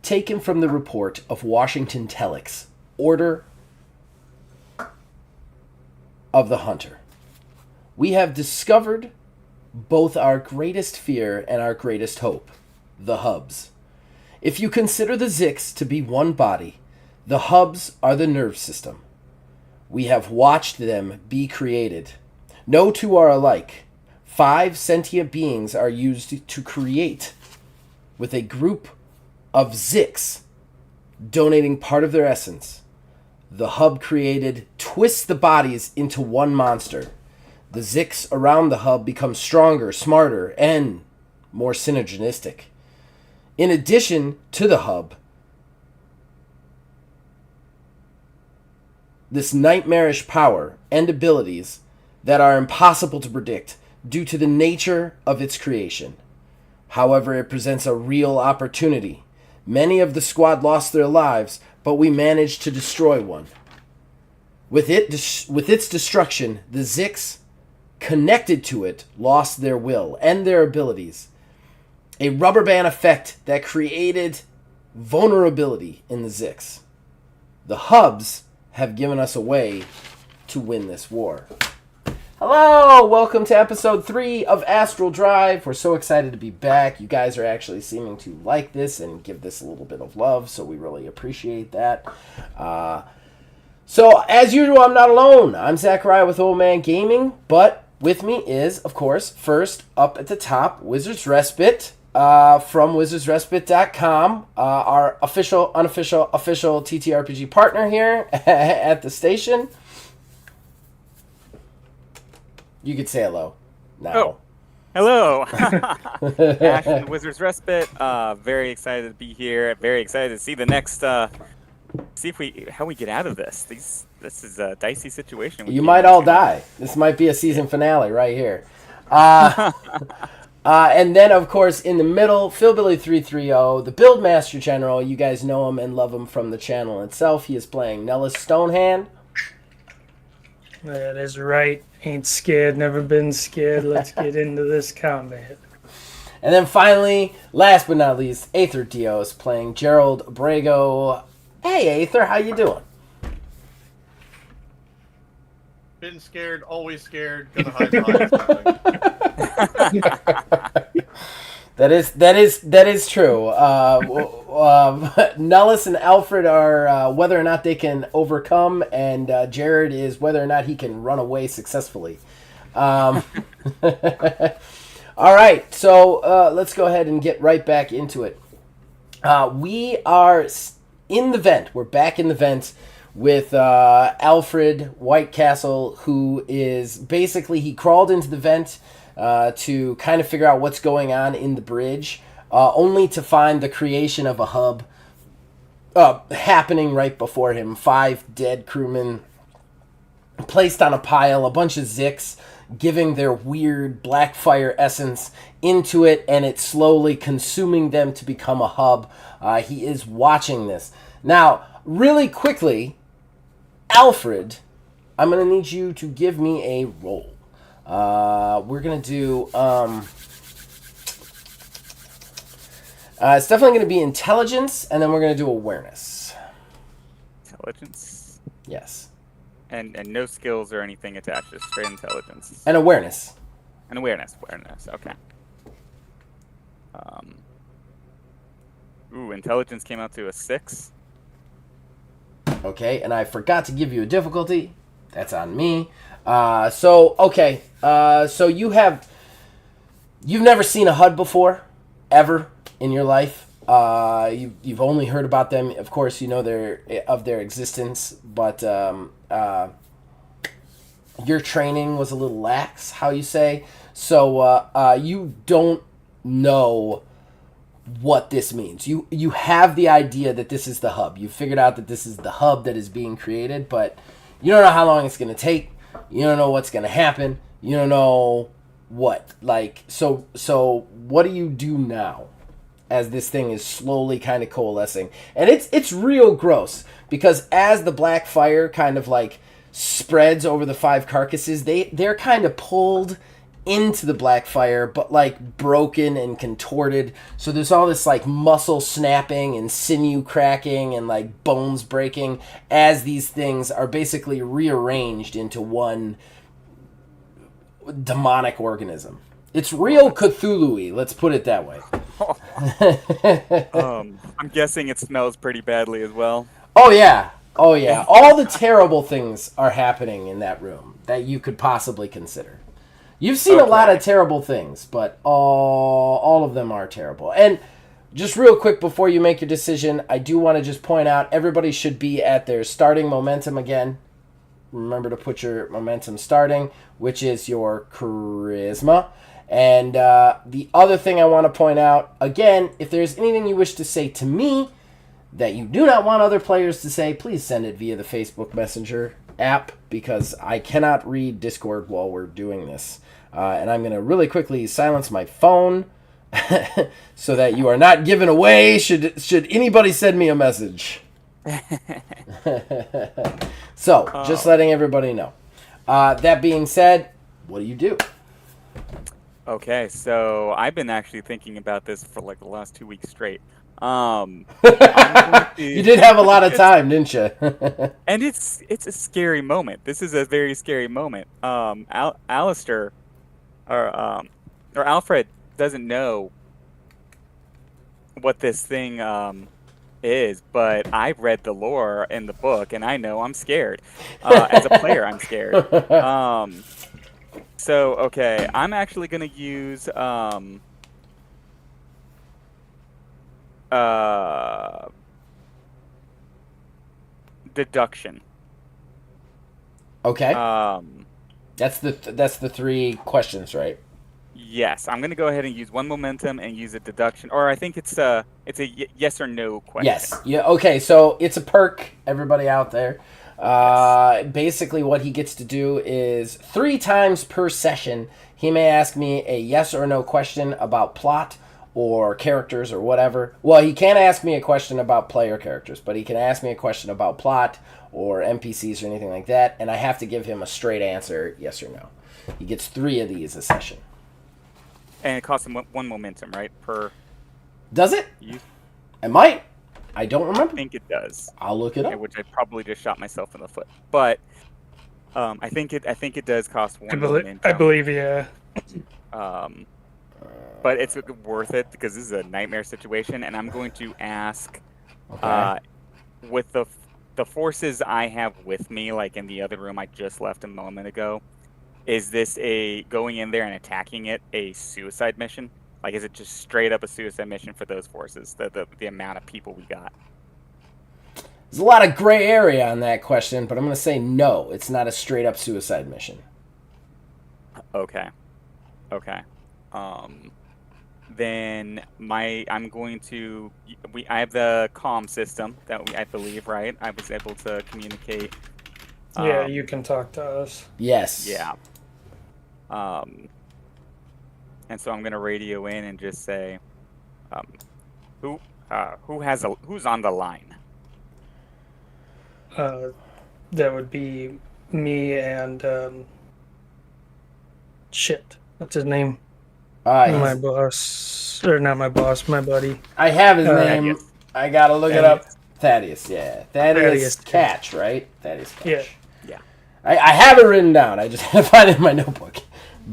taken from the report of Washington Telex, Order of the Hunter. We have discovered both our greatest fear and our greatest hope, the hubs. If you consider the Zix to be one body, the hubs are the nerve system. We have watched them be created. No two are alike. 5 sentient beings are used to create, with a group of Zix donating part of their essence. The hub created twists the bodies into one monster. The Zix around the hub become stronger, smarter, and more synergistic. In addition to the hub, this nightmarish power and abilities that are impossible to predict due to the nature of its creation. However, it presents a real opportunity. Many of the squad lost their lives, but we managed to destroy one. With its destruction, the Zix connected to it lost their will and their abilities. A rubber band effect that created vulnerability in the Zix. The hubs have given us a way to win this war. Hello, welcome to episode 3 of Astral Drive. We're so excited to be back. You guys are actually seeming to like this and give this a little bit of love, so we really appreciate that. So, as usual, I'm not alone. I'm Zachariah with Old Man Gaming, but with me is, of course, first up at the top, Wizard's Respite from wizardsrespite.com, our official TTRPG partner here at the station. You could say hello now. Oh, hello. Ash from the Wizard's Respite. Very excited to be here. Very excited to see the next. See how we get out of this. This is a dicey situation. You might all die. This might be a season finale right here. And then, of course, in the middle, Philbilly330, the Buildmaster General. You guys know him and love him from the channel itself. He is playing Nellis Stonehand. That is right. Ain't scared, never been scared. Let's get into this combat. And then finally, last but not least, Aether Dios playing Gerald Brago. Hey, Aether, how you doing? Been scared, always scared, gonna hide behind something. That is true. Nellis and Alfred are whether or not they can overcome, and Jared is whether or not he can run away successfully. All right, so let's go ahead and get right back into it. We are in the vent. We're back in the vent with Alfred Whitecastle, who is basically, he crawled into the vent to kind of figure out what's going on in the bridge, only to find the creation of a hub happening right before him. 5 dead crewmen placed on a pile, a bunch of Zix giving their weird black fire essence into it, and it's slowly consuming them to become a hub. He is watching this. Now, really quickly, Alfred, I'm going to need you to give me a roll. We're going to do, it's definitely going to be intelligence, and then we're going to do awareness. Intelligence? Yes. And no skills or anything attached, just straight intelligence. And awareness. And awareness, okay. Intelligence came out to a 6. Okay, and I forgot to give you a difficulty. That's on me. So you've never seen a HUD before, ever in your life. You've only heard about them. Of course, you know their existence, but your training was a little lax, how you say. So you don't know what this means. You have the idea that this is the hub. You figured out that this is the hub that is being created, but you don't know how long it's going to take. You don't know what's going to happen. You don't know what. So what do you do now as this thing is slowly kind of coalescing? And it's real gross, because as the black fire kind of like spreads over the 5 carcasses, they're kind of pulled into the black fire, but like broken and contorted. So there's all this like muscle snapping and sinew cracking and like bones breaking as these things are basically rearranged into one demonic organism. It's real Cthulhu-y, let's put it that way. I'm guessing it smells pretty badly as well. Oh yeah. All the terrible things are happening in that room that you could possibly consider. You've seen a lot of terrible things, but all of them are terrible. And just real quick before you make your decision, I do want to just point out everybody should be at their starting momentum again. Remember to put your momentum starting, which is your charisma. And the other thing I want to point out, again, if there's anything you wish to say to me that you do not want other players to say, please send it via the Facebook Messenger app, because I cannot read Discord while we're doing this. And I'm going to really quickly silence my phone so that you are not given away should anybody send me a message. So, just letting everybody know. That being said, what do you do? Okay, so I've been actually thinking about this for like the last 2 weeks straight. You did have a lot of time, didn't you? And it's a scary moment. This is a very scary moment. Alistair or Alfred doesn't know what this thing is, but I've read the lore in the book, and I know I'm scared. As a player, I'm scared. So, okay, I'm actually going to use deduction. Okay. That's the three questions, right? Yes, I'm going to go ahead and use one momentum and use a deduction, or I think it's a yes or no question. Yes. Yeah. Okay. So it's a perk, everybody out there. Basically, what he gets to do is 3 times per session, he may ask me a yes or no question about plot or characters or whatever. Well, he can't ask me a question about player characters, but he can ask me a question about plot or NPCs or anything like that, and I have to give him a straight answer, yes or no. He gets 3 of these a session. And it costs him one momentum, right? Per. Does it? Use? It might. I don't remember. I think it does. I'll look it up. Which I probably just shot myself in the foot. But I think it does cost one momentum. I believe, yeah. But it's worth it because this is a nightmare situation, and I'm going to ask, with the forces I have with me, like in the other room I just left a moment ago, is this going in there and attacking it a suicide mission? Like, is it just straight up a suicide mission for those forces, the amount of people we got? There's a lot of gray area on that question, but I'm going to say no. It's not a straight up suicide mission. Okay. Then I'm going to. I have the comm system that I believe, right? I was able to communicate. Yeah, you can talk to us. Yes. Yeah. And so I'm gonna radio in and just say, who's on the line? That would be me and what's his name? My boss, or not my boss, my buddy. I have his name. Thaddeus. I gotta look it up. Thaddeus, yeah. Thaddeus Catch, right? Thaddeus Catch. Yeah. I have it written down. I just had to find it in my notebook.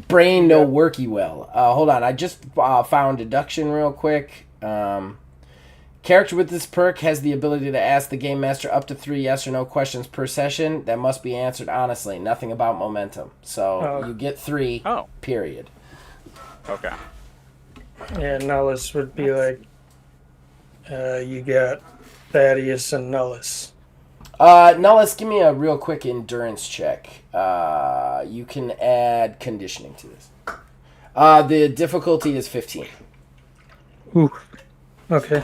Brain no worky well. Hold on. I just found deduction real quick. Character with this perk has the ability to ask the game master up to 3 yes or no questions per session that must be answered honestly. Nothing about momentum. So you get 3. Period. Okay. Yeah, Nullus would be like, you got Thaddeus and Nullus. Nullus, give me a real quick endurance check. You can add conditioning to this. The difficulty is 15. Ooh. Okay.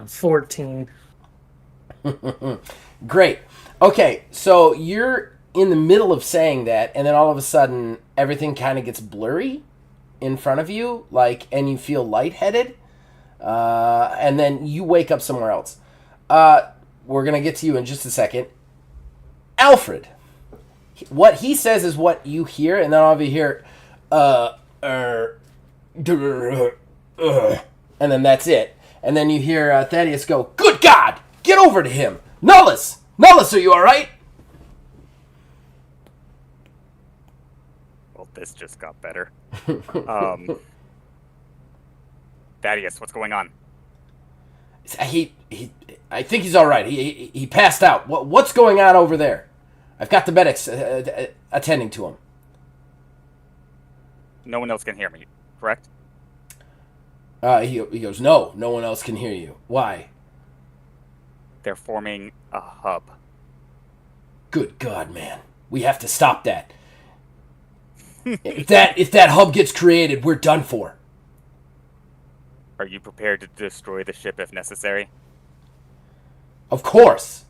14. Great. Okay, so you're in the middle of saying that, and then all of a sudden, everything kind of gets blurry in front of you, and you feel lightheaded, and then you wake up somewhere else. we're going to get to you in just a second. Alfred. What he says is what you hear, and then I'll be here, and then that's it. And then you hear Thaddeus go, "Good God! Get over to him! Nullus! Nullus, are you alright?" Well, this just got better. Thaddeus, what's going on? I think he's alright. He passed out. What's going on over there? I've got the medics attending to him. No one else can hear me, correct? He goes, no one else can hear you. Why? They're forming a hub. Good God, man. We have to stop that. If that hub gets created, we're done for. Are you prepared to destroy the ship if necessary? Of course.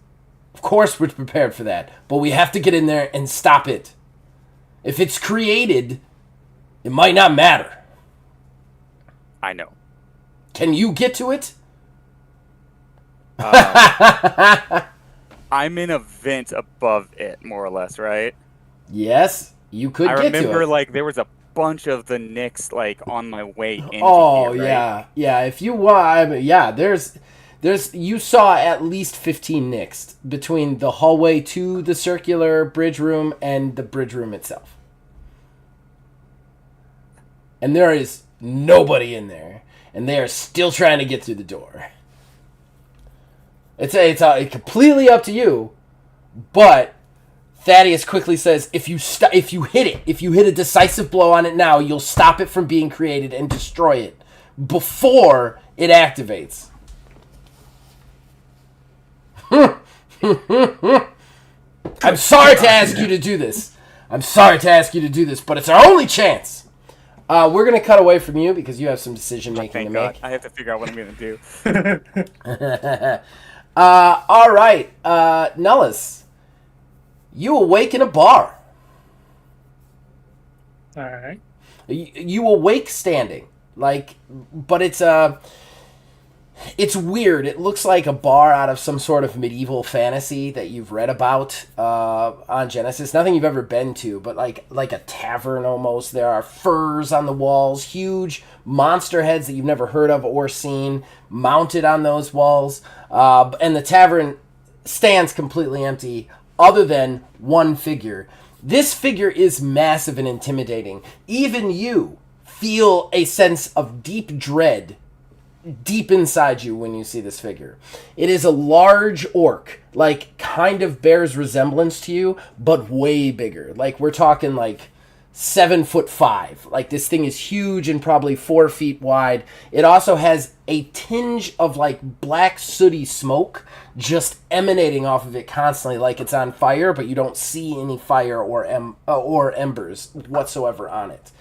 Of course we're prepared for that. But we have to get in there and stop it. If it's created, it might not matter. I know. Can you get to it? I'm in a vent above it, more or less, right? Yes, you could get to it. I remember, like, there was a bunch of the Knicks, like, on my way into Oh, here, right? yeah. Yeah, if you want, yeah, there's, you saw at least 15 Knicks between the hallway to the circular bridge room and the bridge room itself. And there is nobody in there. And they are still trying to get through the door. It's completely up to you, but Thaddeus quickly says, if you hit a decisive blow on it now, you'll stop it from being created and destroy it before it activates. I'm sorry to ask you to do this. But it's our only chance. We're going to cut away from you because you have some decision-making to make. I have to figure out what I'm going to do. All right. Nullus, you awake in a bar. All right. You awake standing. But it's weird. It looks like a bar out of some sort of medieval fantasy that you've read about on Genesis. Nothing you've ever been to, but like a tavern almost. There are furs on the walls, huge monster heads that you've never heard of or seen mounted on those walls. And the tavern stands completely empty other than one figure. This figure is massive and intimidating. Even you feel a sense of deep dread deep inside you when you see this figure. It is a large orc, kind of bears resemblance to you, but way bigger. We're talking 7'5". This thing is huge and probably 4 feet wide. It also has a tinge of black sooty smoke just emanating off of it constantly, like it's on fire, but you don't see any fire or embers whatsoever on it.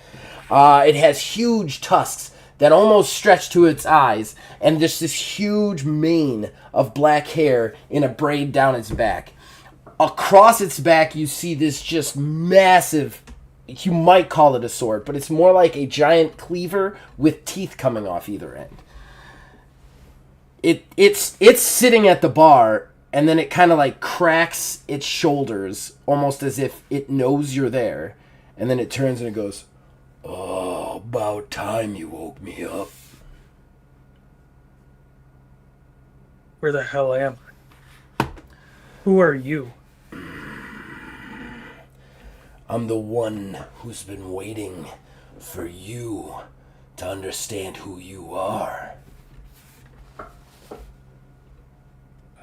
It has huge tusks that almost stretch to its eyes, and just this huge mane of black hair in a braid down its back. Across its back, you see this just massive, you might call it a sword, but it's more like a giant cleaver with teeth coming off either end. It's sitting at the bar, and then it kind of cracks its shoulders, almost as if it knows you're there, and then it turns and it goes, "Oh, about time you woke me up." Where the hell am I? Who are you? I'm the one who's been waiting for you to understand who you are.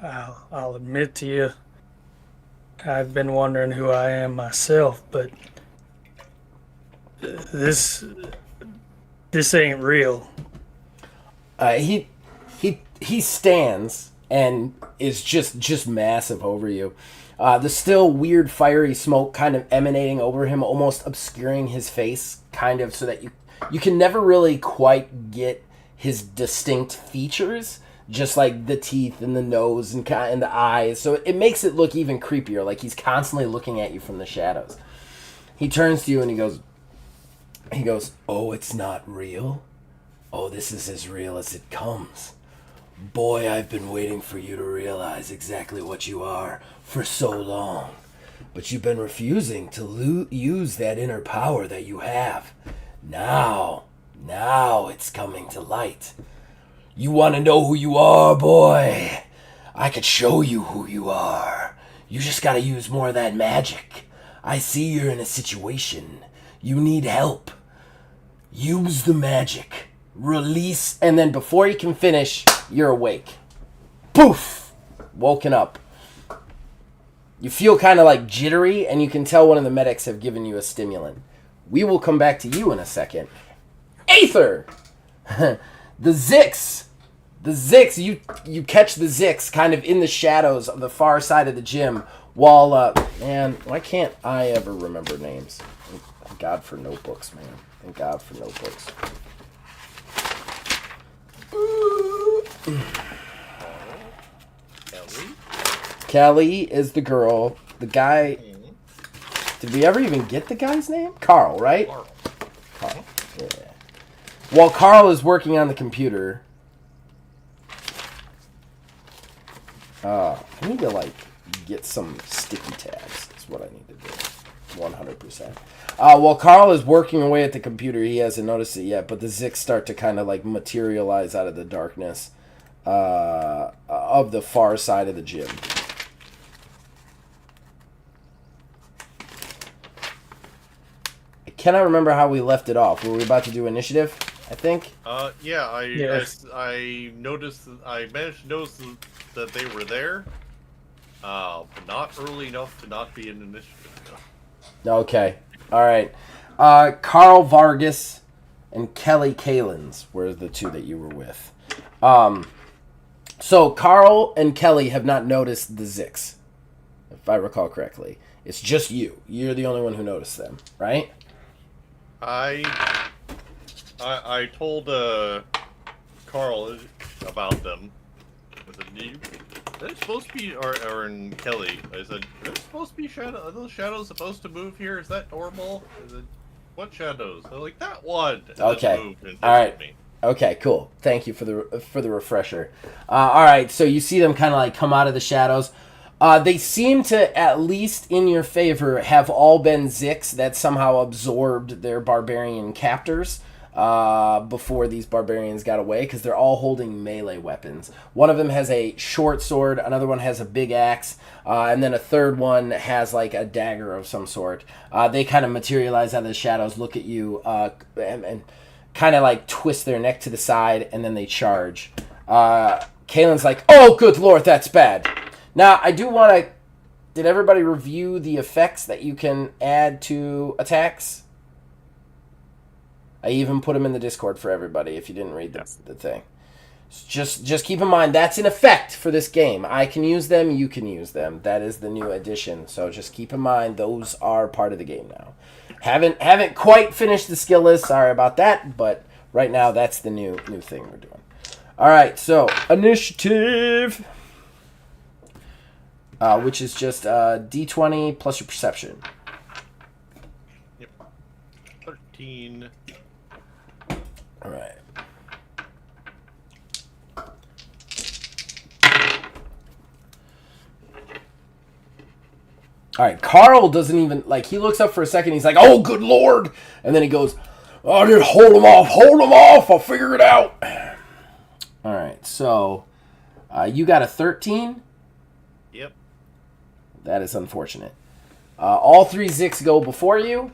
I'll admit to you, I've been wondering who I am myself, but this ain't real. He stands and is just massive over you. The still weird fiery smoke kind of emanating over him, almost obscuring his face, kind of so that you can never really quite get his distinct features, just like the teeth and the nose and the eyes. So it makes it look even creepier, like he's constantly looking at you from the shadows. He turns to you and he goes, "Oh, it's not real? Oh, this is as real as it comes. Boy, I've been waiting for you to realize exactly what you are for so long. But you've been refusing to use that inner power that you have. Now it's coming to light. You want to know who you are, boy? I could show you who you are. You just gotta use more of that magic. I see you're in a situation. You need help. Use the magic. Release, and then before you can finish, you're awake. Poof! Woken up. You feel kind of like jittery, and you can tell one of the medics have given you a stimulant. We will come back to you in a second. Aether! The Zix! The Zix, you catch the Zix kind of in the shadows of the far side of the gym while, man, why can't I ever remember names? Thank God for notebooks, man. Thank God for notebooks. Kelly is the girl. The guy... Did we ever even get the guy's name? Carl, right? Carl. Yeah. While Carl is working on the computer... I need to, like, get some sticky tabs. That's what I need to do. 100%. While Carl is working away at the computer, he hasn't noticed it yet, but the Zix start to kind of, like, materialize out of the darkness of the far side of the gym. I cannot remember how we left it off. Were we about to do initiative, I think? Yeah, Yes. I noticed, I managed to notice that they were there, but not early enough to not be an initiative. Okay. All right. Carl Vargas and Kelly Kalins were the two that you were with. So Carl and Kelly have not noticed the Zix, if I recall correctly. It's just you. You're the only one who noticed them, right? I told Carl about them. I said, they're supposed to be, or in Kelly, I said, they're supposed to be shadows. Are those shadows supposed to move here? Is that normal? What shadows? They're like, that one. And Okay. All right. me. Okay, cool. Thank you for the refresher. All right, so you see them kind of like come out of the shadows. They seem to, at least in your favor, have all been Zix that somehow absorbed their barbarian captors before these barbarians got away, because they're all holding melee weapons. One of them has a short sword, another one has a big axe, and then a third one has like a dagger of some sort. They kind of materialize out of the shadows, look at you, and kind of like twist their neck to the side, and then they charge. Kalen's like, oh, good lord, that's bad. Now, I do want to... Did everybody review the effects that you can add to attacks? I even put them in the Discord for everybody if you didn't read the thing. Just keep in mind, that's an effect for this game. I can use them, you can use them. That is the new addition. So just keep in mind, those are part of the game now. Haven't quite finished the skill list, sorry about that, but right now that's the new thing we're doing. Alright, so, initiative... which is just D20 plus your perception. Yep. 13. All right. All right, Carl doesn't even, like, he looks up for a second, he's like, oh, good lord! And then he goes, oh, just hold him off, I'll figure it out. All right, so, you got a 13? Yep. That is unfortunate. All three Zix go before you.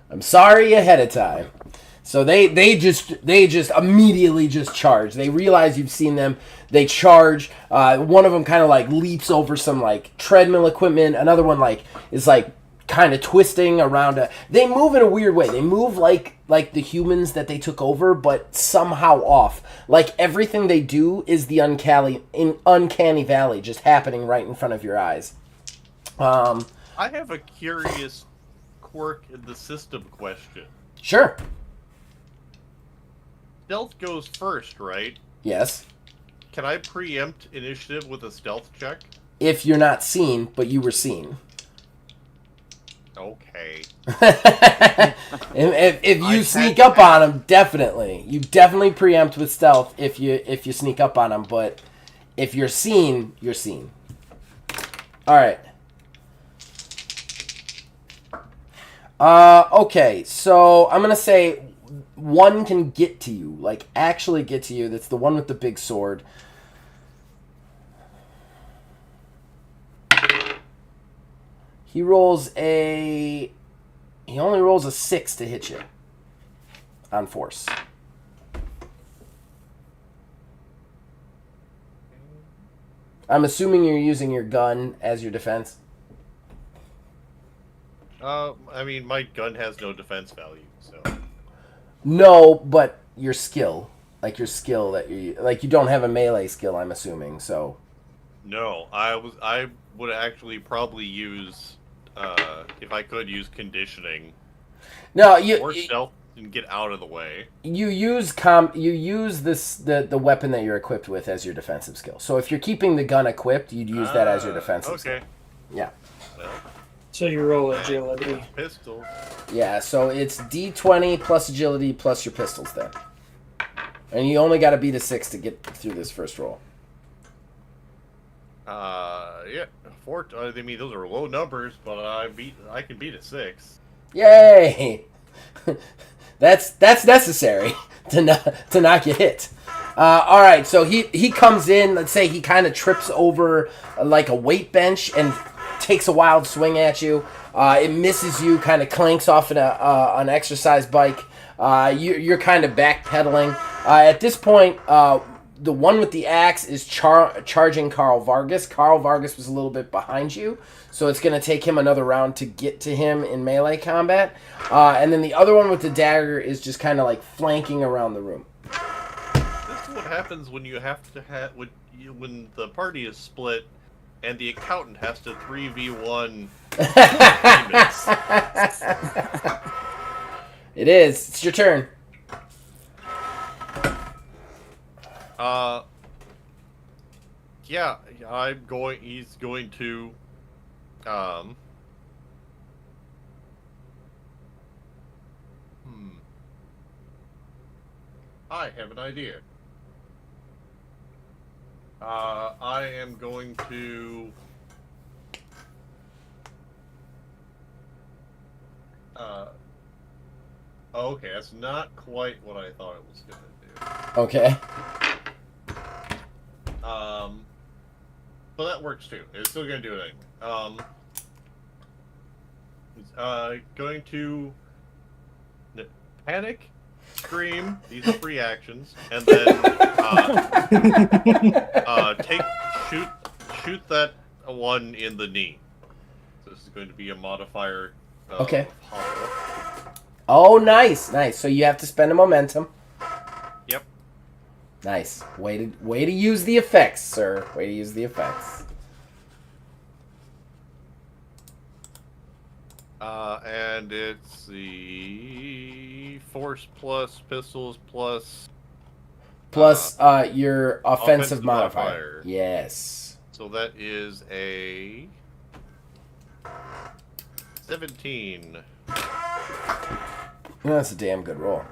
I'm sorry ahead of time. So they just immediately just charge. They realize you've seen them. They charge. One of them kind of like leaps over some like treadmill equipment. Another one like is like kind of twisting around. They move in a weird way. They move like the humans that they took over, but somehow off. Like everything they do is the uncanny valley just happening right in front of your eyes. I have a curious quirk in the system question. Sure. Stealth goes first, right? Yes. Can I preempt initiative with a stealth check? If you're not seen, but you were seen. Okay. if you sneak up on him, definitely. You definitely preempt with stealth if you sneak up on him, but if you're seen, you're seen. Alright. Okay, so I'm gonna say one can get to you, like actually get to you. That's the one with the big sword. He only rolls a 6 to hit you on force. I'm assuming you're using your gun as your defense. I mean, my gun has no defense value, so. No, but your skill, like your skill that you like, you don't have a melee skill. I'm assuming so. No, I would actually probably use, if I could use conditioning. No, Or stealth and get out of the way. You use the weapon that you're equipped with as your defensive skill. So if you're keeping the gun equipped, you'd use that as your defensive skill. Okay. Yeah. Well, So you roll agility. pistol. Yeah, so it's D20 plus agility plus your pistols then. And you only got to beat a 6 to get through this first roll. Yeah. I mean, those are low numbers, but I can beat a 6. Yay! That's necessary to not get hit. All right, so he comes in. Let's say he kind of trips over like a weight bench and takes a wild swing at you. It misses you, kind of clanks off an exercise bike. You're kind of backpedaling. At this point, the one with the axe is charging Carl Vargas. Carl Vargas was a little bit behind you, so it's going to take him another round to get to him in melee combat. And then the other one with the dagger is just kind of like flanking around the room. This is what happens when you have to when the party is split and the accountant has to 3v1 demons. It is. It's your turn. Yeah, he's going to, I have an idea. I am going to, okay, that's not quite what I thought it was gonna do. Okay. But that works too. It's still gonna do it anyway. Going to panic, scream. These are free actions, and then shoot that one in the knee. So this is going to be a modifier. Okay. Hollow. Oh, nice. So you have to spend a momentum. Yep. Nice. Way to use the effects, sir. Way to use the effects. And it's the force plus pistols plus your offensive modifier. Yes. So that is a 17. That's a damn good roll.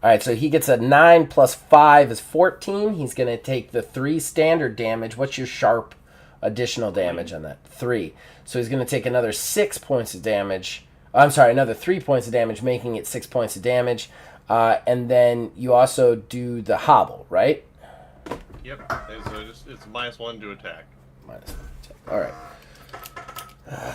Alright, so he gets a 9 plus 5 is 14. He's going to take the 3 standard damage. What's your sharp additional damage on that? 3. So he's going to take another 6 points of damage. I'm sorry, another 3 points of damage, making it 6 points of damage. And then you also do the hobble, right? Yep. It's -1 to attack. -1 to attack. Alright.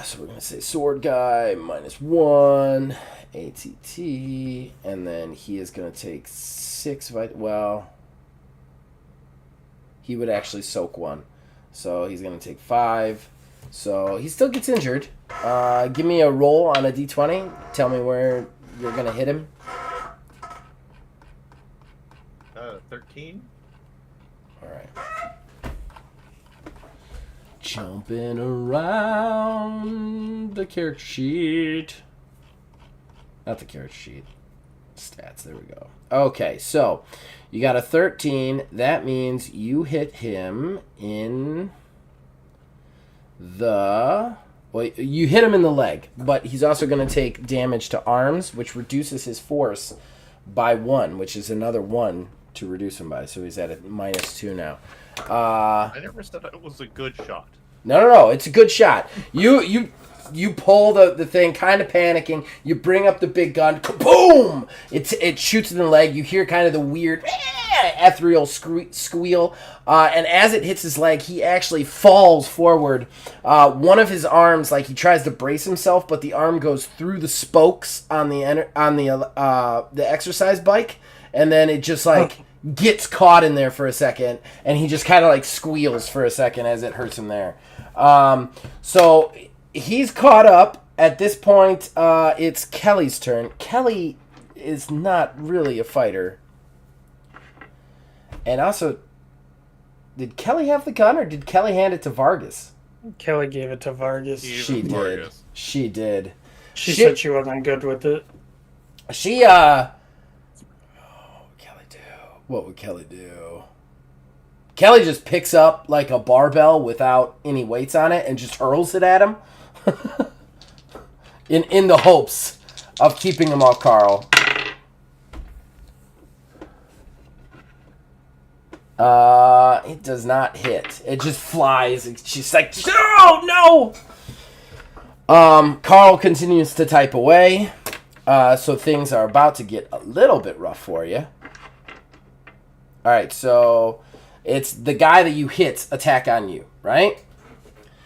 So we're going to say sword guy, -1. ATT, and then he is going to take 6 well, he would actually soak 1, so he's going to take 5, so he still gets injured. Give me a roll on a d20, tell me where you're going to hit him. 13. Alright. Jumping around the character sheet. Not the character sheet. Stats, there we go. Okay, so you got a 13. That means you hit him in Well, you hit him in the leg, but he's also going to take damage to arms, which reduces his force by 1, which is another 1 to reduce him by. So he's at a -2 now. I never said it was a good shot. No. It's a good shot. You pull the thing, kind of panicking. You bring up the big gun. Kaboom! It shoots in the leg. You hear kind of the weird ethereal squeal. And as it hits his leg, he actually falls forward. One of his arms, like he tries to brace himself, but the arm goes through the spokes on the exercise bike, and then it just like gets caught in there for a second, and he just kind of like squeals for a second as it hurts him there. So he's caught up. At this point, it's Kelly's turn. Kelly is not really a fighter. And also, did Kelly have the gun, or did Kelly hand it to Vargas? Kelly gave it to Vargas. She did. Vargas. She did. She said she wasn't good with it. She, what would Kelly do? What would Kelly do? Kelly just picks up, like, a barbell without any weights on it and just hurls it at him. in the hopes of keeping him off Carl. It does not hit. It just flies. She's like, no! Carl continues to type away. So things are about to get a little bit rough for you. Alright, so it's the guy that you hit attack on you, right?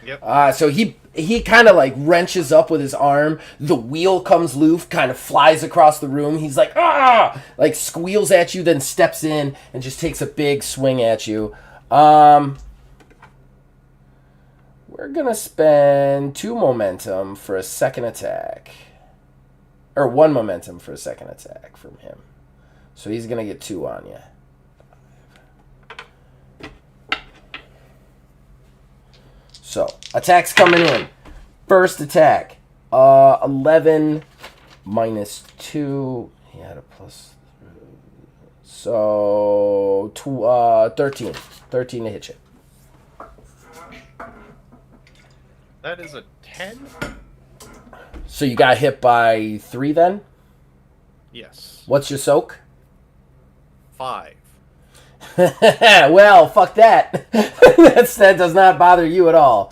Yep. So he kind of like wrenches up with his arm. The wheel comes loose, kind of flies across the room. He's like, ah! Like squeals at you, then steps in and just takes a big swing at you. We're going to spend 2 momentum for a second attack. Or 1 momentum for a second attack from him. So he's going to get 2 on you. So, attacks coming in. First attack. 11 minus 2. He had a plus. So, 13. 13 to hit you. That is a 10? So you got hit by 3 then? Yes. What's your soak? 5. Well, fuck that. That does not bother you at all.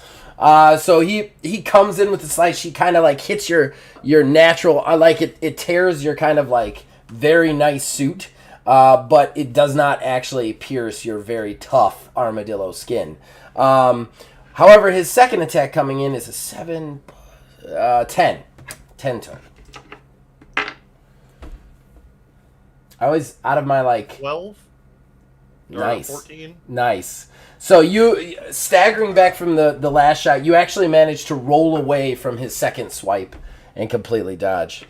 So he comes in with the slice. She kind of like hits your natural. I like it. It tears your kind of like very nice suit, but it does not actually pierce your very tough armadillo skin. However, his second attack coming in is a 7, 10 total. I was out of my like 12? Nice. 14? Nice. So you, staggering back from the last shot, you actually managed to roll away from his second swipe and completely dodge.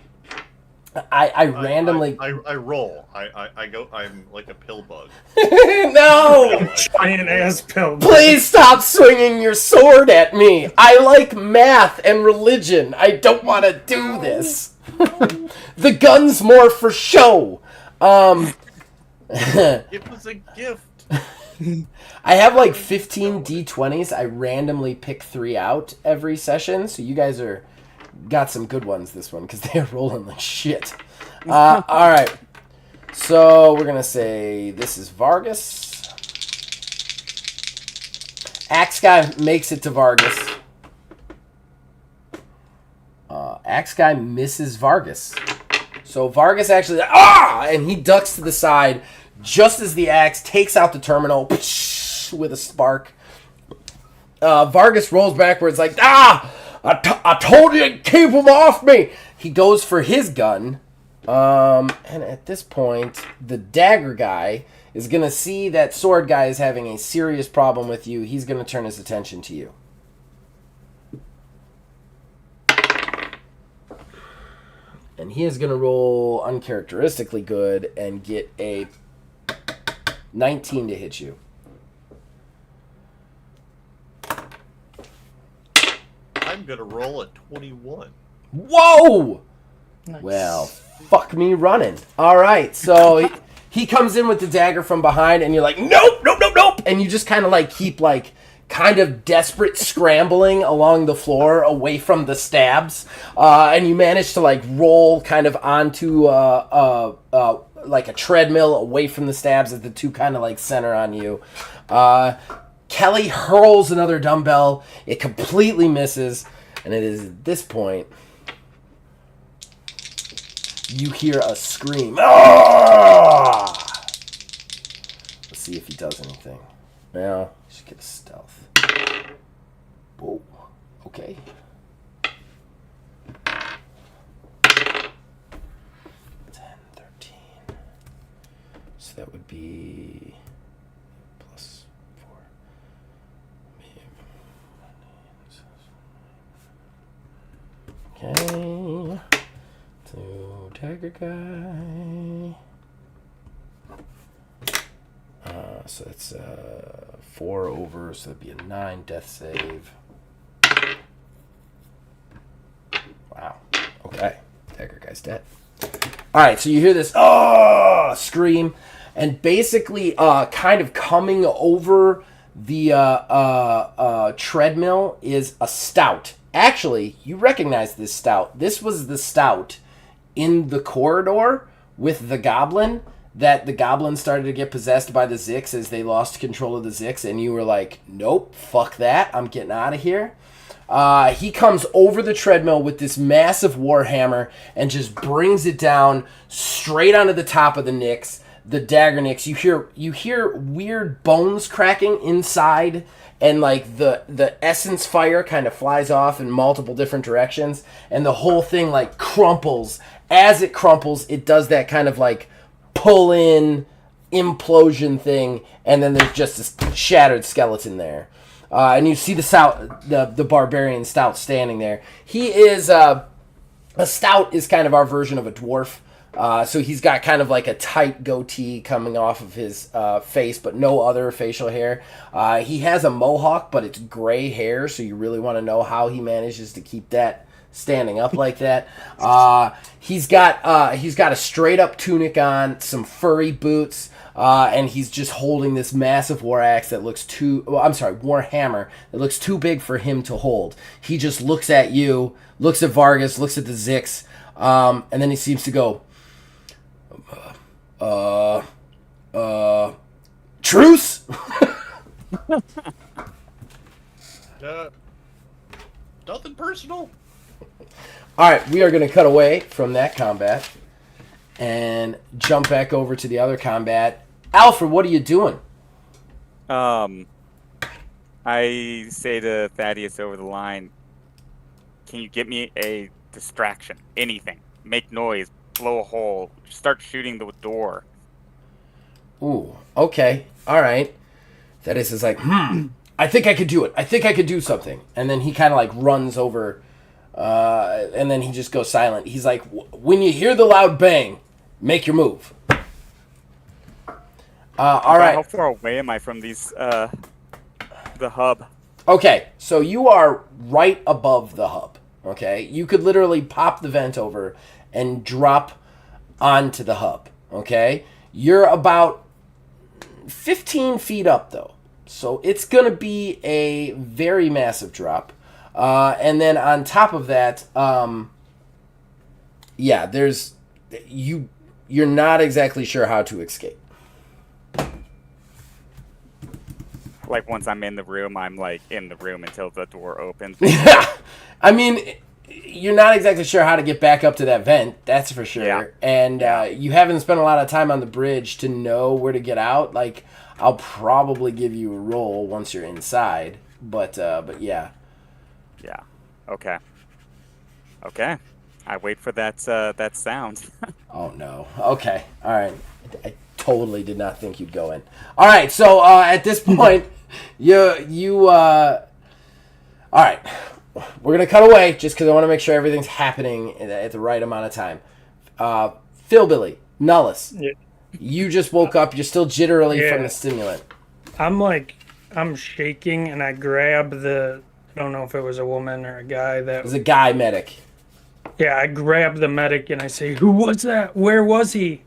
I randomly... I roll. I go... I'm like a pill bug. No! Giant ass pill. Please stop swinging your sword at me. I like math and religion. I don't want to do this. The gun's more for show. It was a gift. I have like 15 D20s. I randomly pick 3 out every session, so you guys got some good ones this one because they're rolling like shit. All right, so we're gonna say this is Vargas. Axe guy makes it to Vargas. Axe guy misses Vargas. So Vargas actually, and he ducks to the side just as the axe takes out the terminal with a spark. Vargas rolls backwards like, I told you to keep him off me. He goes for his gun. And at this point, the dagger guy is going to see that sword guy is having a serious problem with you. He's going to turn his attention to you. And he is going to roll uncharacteristically good and get a 19 to hit you. I'm going to roll a 21. Whoa! Nice. Well, fuck me running. All right, so he comes in with the dagger from behind, and you're like, nope. And you just kind of like keep like kind of desperate scrambling along the floor away from the stabs, and you manage to like roll kind of onto like a treadmill away from the stabs as the two kind of like center on you. Kelly hurls another dumbbell. It completely misses, and it is at this point you hear a scream. Ah! Let's see if he does anything. Now, just get a stealth. Whoa. Okay. 10, 13. So that would be plus 4. Okay. So, Tiger Guy. So it's 4 over, so that'd be a 9 death save. Wow. Okay. Tiger Guy's dead. Alright, so you hear this scream, and basically kind of coming over the treadmill is a stout. Actually, you recognize this stout. This was the stout in the corridor with the goblin, that the goblin started to get possessed by the Zix as they lost control of the Zix, and you were like, nope, fuck that, I'm getting out of here. He comes over the treadmill with this massive warhammer and just brings it down straight onto the top of the Nyx, the dagger Nyx. You hear weird bones cracking inside, and like the essence fire kind of flies off in multiple different directions, and the whole thing like crumples. As it crumples, it does that kind of like pull in implosion thing, and then there's just a shattered skeleton there. And you see the barbarian stout standing there. He is a stout is kind of our version of a dwarf. So he's got kind of like a tight goatee coming off of his face, but no other facial hair. He has a mohawk, but it's gray hair, so you really want to know how he manages to keep that standing up like that. He's got a straight up tunic on, some furry boots, and he's just holding this massive war axe that looks war hammer that looks too big for him to hold. He just looks at you, looks at Vargas, looks at the Zix, and then he seems to go, truce? Nothing personal. All right, we are going to cut away from that combat and jump back over to the other combat. Alfred, what are you doing? I say to Thaddeus over the line, can you get me a distraction? Anything. Make noise. Blow a hole. Start shooting the door. Ooh, okay. All right. Thaddeus is like, I think I could do it. I think I could do something. And then he kind of like runs over, and then he just goes silent. He's like, when you hear the loud bang, make your move. All right. How far away am I from these, the hub? Okay, so you are right above the hub, okay? You could literally pop the vent over and drop onto the hub, okay? You're about 15 feet up, though. So it's going to be a very massive drop. And then on top of that, yeah, you're not exactly sure how to escape. Like, once I'm in the room, I'm, like, in the room until the door opens. I mean, you're not exactly sure how to get back up to that vent, that's for sure. Yeah. And you haven't spent a lot of time on the bridge to know where to get out. Like, I'll probably give you a roll once you're inside, but yeah. Yeah. Okay. Okay. I wait for that sound. Oh, no. Okay. All right. I totally did not think you'd go in. All right, so at this point, all right. We're going to cut away just because I want to make sure everything's happening at the right amount of time. Philbilly, Nullus, Yeah. you just woke up. You're still jittery from the stimulant. I'm shaking, and I grab I don't know if it was a woman or a guy It was a guy medic. Yeah, I grab the medic and I say, "Who was that? Where was he?"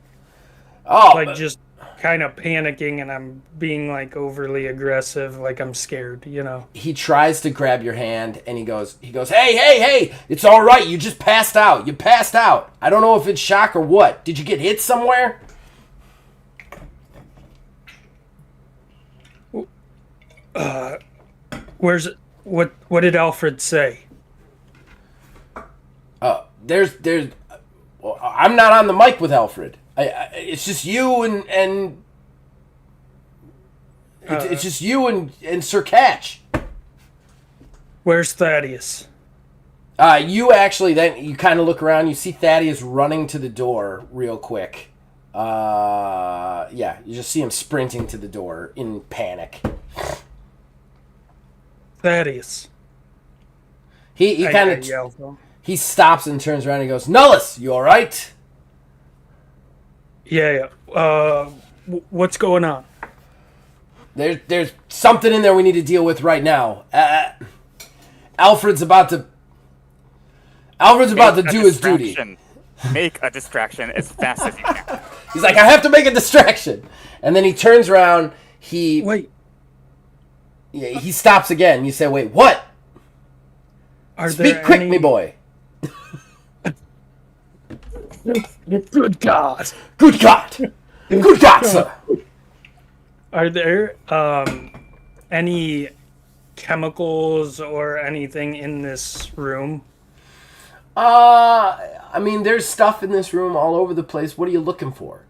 Oh, Like just kind of panicking and I'm being like overly aggressive, like I'm scared, He tries to grab your hand and he goes, hey, it's all right. You just passed out. You passed out. I don't know if it's shock or what. Did you get hit somewhere? Where's what did Alfred say? There's well, I'm not on the mic with Alfred. It's just you and it's just you and Sir Catch. Where's Thaddeus? You actually then you kind of look around. You see Thaddeus running to the door real quick. Yeah, you just see him sprinting to the door in panic. Thaddeus. He kind of yell for him. he stops and turns around and he goes, "Nullus, you all right?" Yeah. What's going on? There's something in there we need to deal with right now. Alfred's about to do his duty. Make a distraction as fast as you can. He's like, I have to make a distraction, and then he turns around. Wait. Yeah, he stops again. You say, "Wait, what? Speak quick, me boy." Good God. Good God. Good God, sir. Are there any chemicals or anything in this room? I mean, there's stuff in this room all over the place. What are you looking for?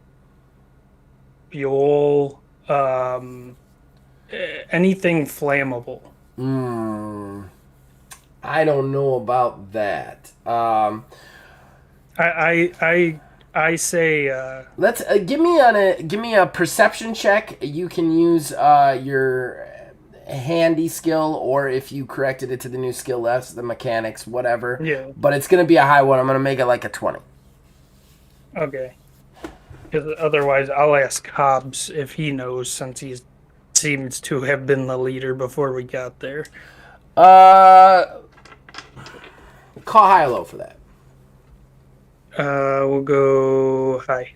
Fuel, anything flammable? I don't know about that. I say Let's give me a perception check. You can use your handy skill, or if you corrected it to the new skill less the mechanics, whatever. Yeah. But it's gonna be a high one. I'm gonna make it like a 20. okay. Because otherwise, I'll ask Hobbs if he knows, since he seems to have been the leader before we got there. Call high or low for that. We'll go high.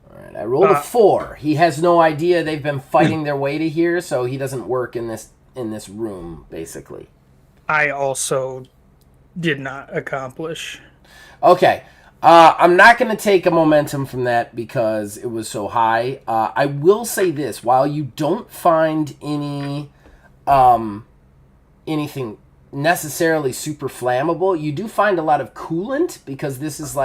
Alright, I rolled a 4. He has no idea they've been fighting their way to here, so he doesn't work in this room, basically. I also did not accomplish. Okay. I'm not going to take a momentum from that because it was so high. I will say this. While you don't find anything necessarily super flammable, you do find a lot of coolant because this is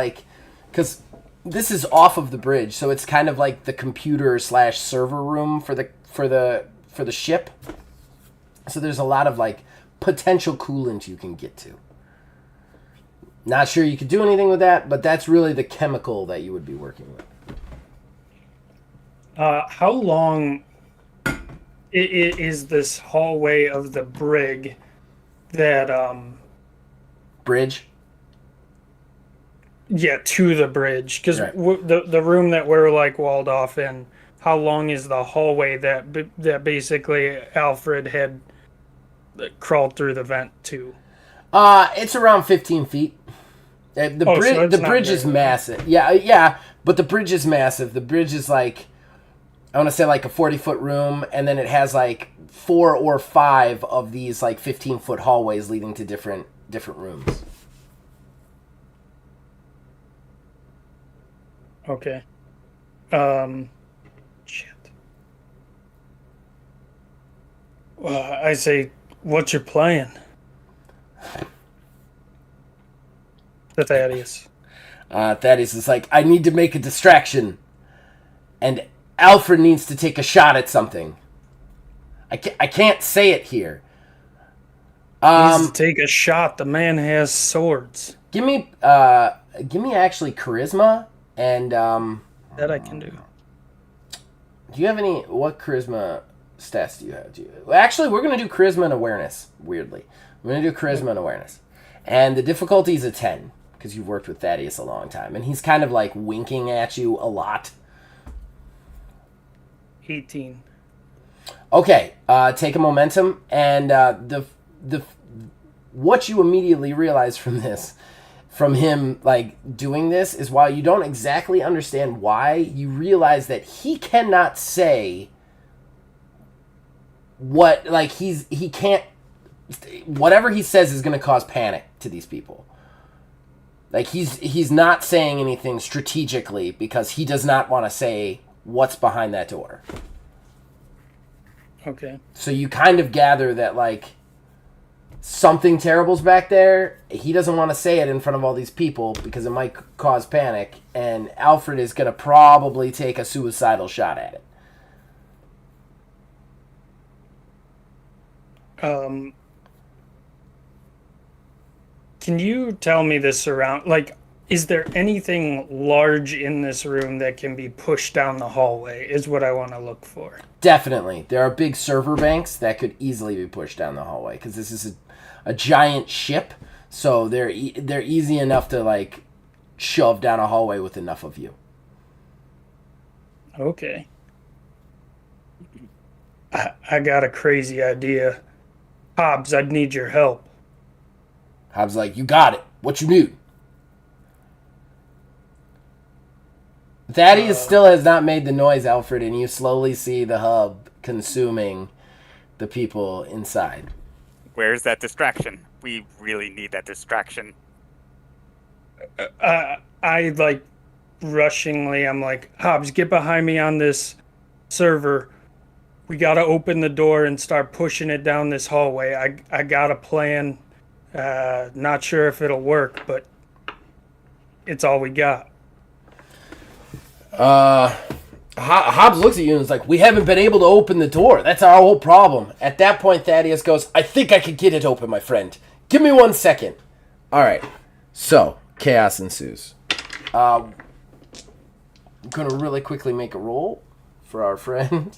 off of the bridge, so it's kind of like the computer / server room for the ship. So there's a lot of like potential coolant you can get to. Not sure you could do anything with that, but that's really the chemical that you would be working with. How long is this hallway of the brig that Bridge? Yeah, to the bridge, because Right. the room that we're like walled off in, how long is the hallway that basically Alfred had crawled through the vent to? It's around 15 feet. The bridge is massive. Yeah, but the bridge is massive. The bridge is like, I want to say like a 40-foot room, and then it has like 4 or 5 of these like 15-foot hallways leading to different rooms. Okay. Shit. I say, what's your plan? To Thaddeus. Thaddeus is like, I need to make a distraction, and Alfred needs to take a shot at something. I can't say it here. Needs to take a shot. The man has swords. Give me actually charisma and That I can do. Do you have any? What charisma stats do you have? Actually, we're gonna do charisma and awareness. Weirdly, we're gonna do charisma and awareness, and the difficulty is a 10 because you've worked with Thaddeus a long time, and he's kind of like winking at you a lot. 18. Okay, take a momentum, and the what you immediately realize from this, from him like doing this is while you don't exactly understand why, you realize that he cannot say what, like, he can't, whatever he says is going to cause panic to these people. Like, he's not saying anything strategically because he does not want to say what's behind that door. Okay. So you kind of gather that, like, something terrible's back there. He doesn't want to say it in front of all these people because it might cause panic, and Alfred is going to probably take a suicidal shot at it. Can you tell me this around, like, is there anything large in this room that can be pushed down the hallway is what I want to look for. Definitely. There are big server banks that could easily be pushed down the hallway because this is a giant ship, so they're easy enough to, like, shove down a hallway with enough of you. Okay. I got a crazy idea. Hobbs, I'd need your help. Hobbs like, you got it. What you need? Thaddeus still has not made the noise, Alfred, and you slowly see the hub consuming the people inside. Where's that distraction? We really need that distraction. I like rushingly, I'm like, Hobbs, get behind me on this server. We got to open the door and start pushing it down this hallway. I got a plan. Not sure if it'll work, but it's all we got. Hobbs looks at you and is like, we haven't been able to open the door. That's our whole problem. At that point, Thaddeus goes, I think I can get it open, my friend. Give me 1 second. All right. So, chaos ensues. I'm going to really quickly make a roll for our friend.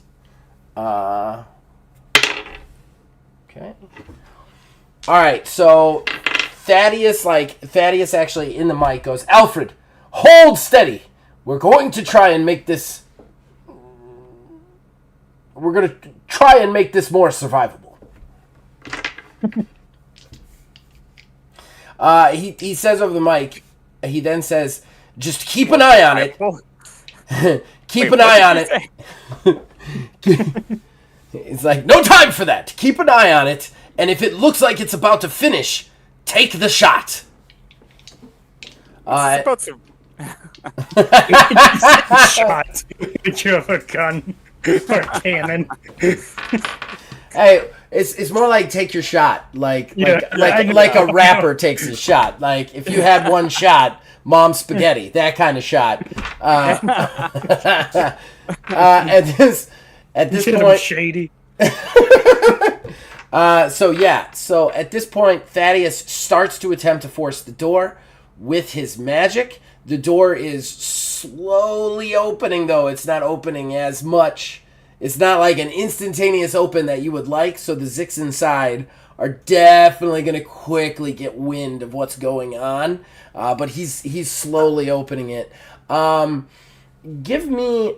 Okay. All right, so Thaddeus actually in the mic goes, Alfred, hold steady. We're going to try and make this more survivable. He says over the mic, he then says, just keep an eye on it. Keep an eye on it. He's like, no time for that. Keep an eye on it, and if it looks like it's about to finish, take the shot. Shot. You have a gun or a cannon. Hey, it's more like take your shot, like a rapper takes his shot. Like if you had one shot, Mom Spaghetti, that kind of shot. At this point, shady. So at this point, Thaddeus starts to attempt to force the door with his magic. The door is slowly opening, though. It's not opening as much. It's not like an instantaneous open that you would like, so the Zix inside are definitely going to quickly get wind of what's going on. But he's slowly opening it. Give me...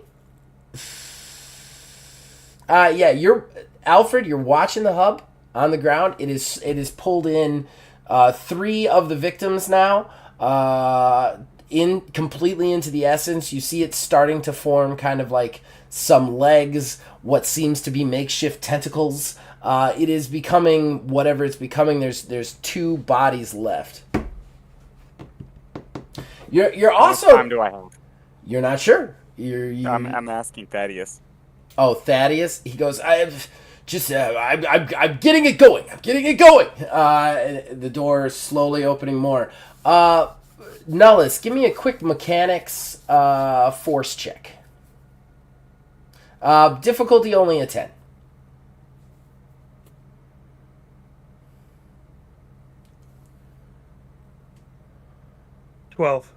Alfred, you're watching the hub on the ground. It is pulled in 3 of the victims now. In completely into the essence. You see it starting to form kind of like some legs, what seems to be makeshift tentacles. It is becoming whatever it's becoming. There's 2 bodies left. You're also... How much time do I have? You're not sure. I'm asking Thaddeus. Oh, Thaddeus? He goes, I'm getting it going. I'm getting it going. The door is slowly opening more. Nullis, give me a quick mechanics force check. Difficulty only a 10. 12.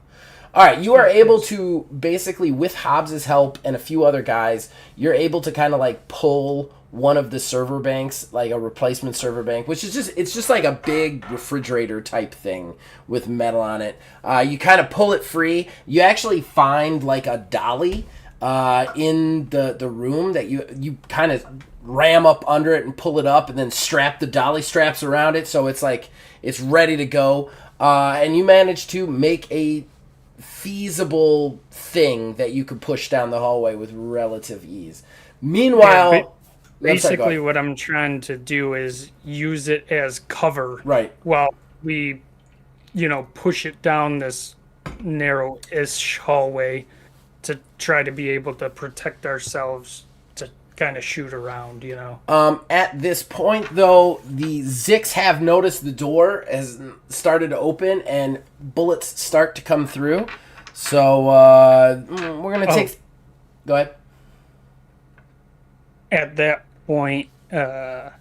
All right, you are able to basically, with Hobbs's help and a few other guys, you're able to kind of like pull one of the server banks, like a replacement server bank, which is just like a big refrigerator type thing with metal on it. You kind of pull it free. You actually find like a dolly in the room that you kind of ram up under it and pull it up, and then strap the dolly straps around it, so it's like it's ready to go. And you managed to make a feasible thing that you could push down the hallway with relative ease. Meanwhile, I'm sorry, go basically ahead. what I'm trying to do is use it as cover Right. while we, push it down this narrow-ish hallway to try to be able to protect ourselves to kind of shoot around. At this point, though, the Zix have noticed the door has started to open and bullets start to come through. So we're gonna take. Go ahead. At that point, can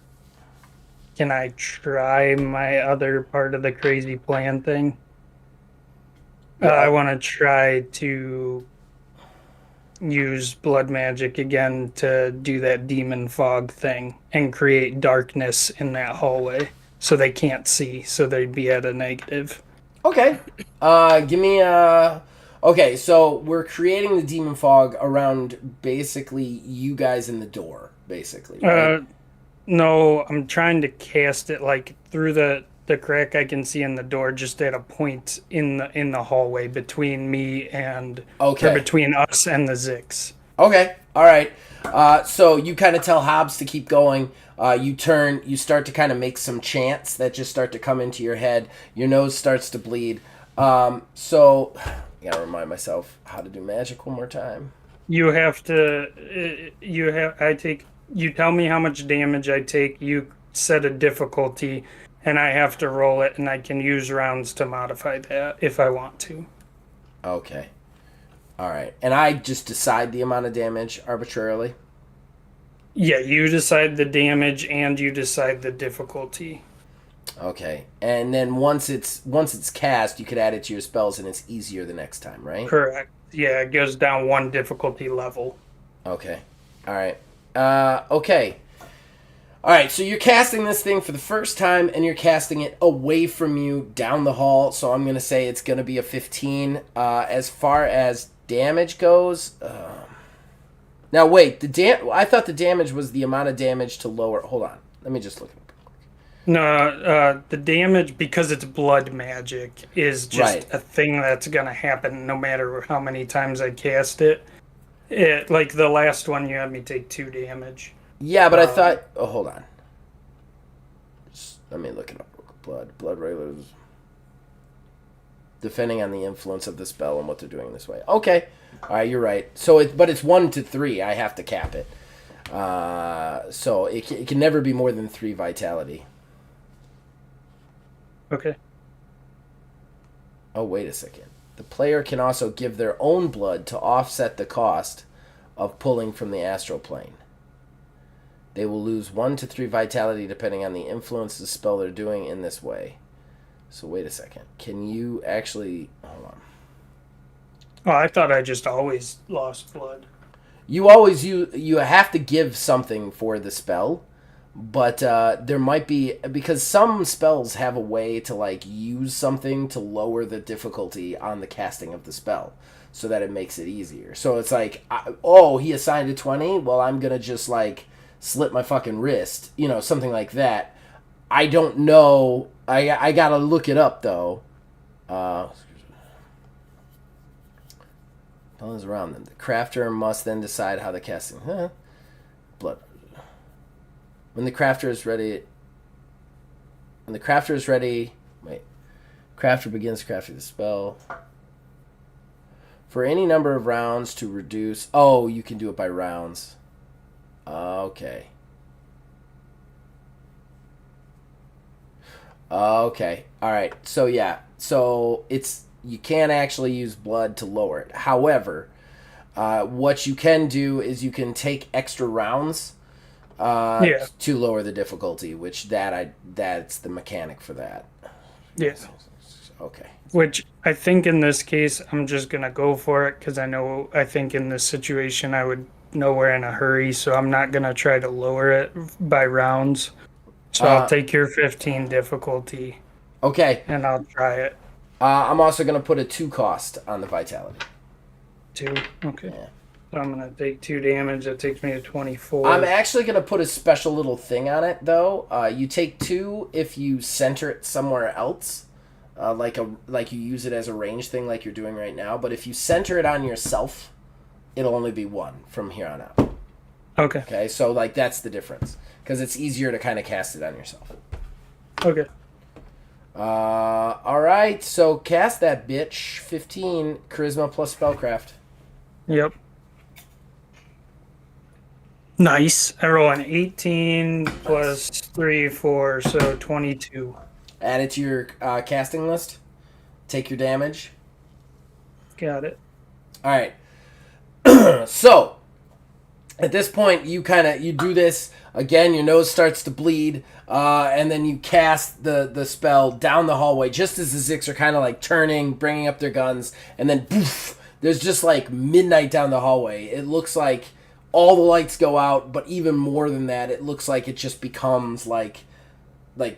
I try my other part of the crazy plan thing? Yeah. I want to try to use blood magic again to do that demon fog thing and create darkness in that hallway so they can't see, so they'd be at a negative. Okay. Give me a. Okay, so we're creating the demon fog around basically you guys in the door, basically. Right? No, I'm trying to cast it like through the crack I can see in the door, just at a point in the hallway between me and or between us and the Zix. Okay. All right. So you kind of tell Hobbs to keep going. You start to kind of make some chants that just start to come into your head. Your nose starts to bleed. So I gotta remind myself how to do magic one more time. You have to. You tell me how much damage I take. You set a difficulty, and I have to roll it, and I can use rounds to modify that if I want to. Okay. All right. And I just decide the amount of damage arbitrarily? Yeah, you decide the damage and you decide the difficulty. Okay. And then once it's cast, you could add it to your spells and it's easier the next time, right? Correct. Yeah, it goes down one difficulty level. Okay. All right. Okay. All right, so you're casting this thing for the first time, and you're casting it away from you down the hall, so I'm going to say it's going to be a 15. As far as damage goes... Now, wait, I thought the damage was the amount of damage to lower... Hold on, let me just look. No, the damage, because it's blood magic, is just Right. a thing that's going to happen no matter how many times I cast it. Like the last one, you had me take 2 damage. Yeah, but I thought... Oh, hold on. Let me look it up. Blood regulars. Depending on the influence of the spell and what they're doing this way. Okay. All right, you're right. But it's 1 to 3. I have to cap it. So it can never be more than 3 vitality. Okay. Oh, wait a second. The player can also give their own blood to offset the cost of pulling from the astral plane. They will lose 1 to 3 vitality depending on the influence of the spell they're doing in this way. So wait a second. Can you actually... Hold on. Oh, I thought I just always lost blood. You have to give something for the spell, but there might be... Because some spells have a way to like use something to lower the difficulty on the casting of the spell so that it makes it easier. So it's like, he assigned a 20? Well, I'm going to just like... slit my fucking wrist, something like that. I don't know. I gotta look it up though. What is around them? The crafter must then decide how the casting. Blood. When the crafter is ready. Wait. Crafter begins crafting the spell. For any number of rounds to reduce. Oh, you can do it by rounds. Okay. Okay. All right. So yeah. So you can't actually use blood to lower it. However, what you can do is you can take extra rounds to lower the difficulty, which that's the mechanic for that. Yes. Okay. Which I think in this case I'm just gonna go for it because I think in this situation I would know we're in a hurry, so I'm not gonna try to lower it by rounds. So I'll take your 15 difficulty. Okay. And I'll try it. I'm also gonna put a 2 cost on the vitality. 2. Okay. Yeah. So I'm gonna take 2 damage. That takes me to 24. I'm actually gonna put a special little thing on it though. You take 2 if you center it somewhere else. like you use it as a range thing like you're doing right now. But if you center it on yourself, it'll only be 1 from here on out. Okay. Okay, so like that's the difference because it's easier to kind of cast it on yourself. Okay. All right, so cast that bitch. 15 charisma plus spellcraft. Yep. Nice. I roll an 18 plus 3, 4, so 22. Add it to your casting list. Take your damage. Got it. All right. So at this point, you do this again. Your nose starts to bleed, and then you cast the spell down the hallway just as the Zix are kind of like turning, bringing up their guns, and then poof, there's just like midnight down the hallway. It looks like all the lights go out, but even more than that, it looks like it just becomes like a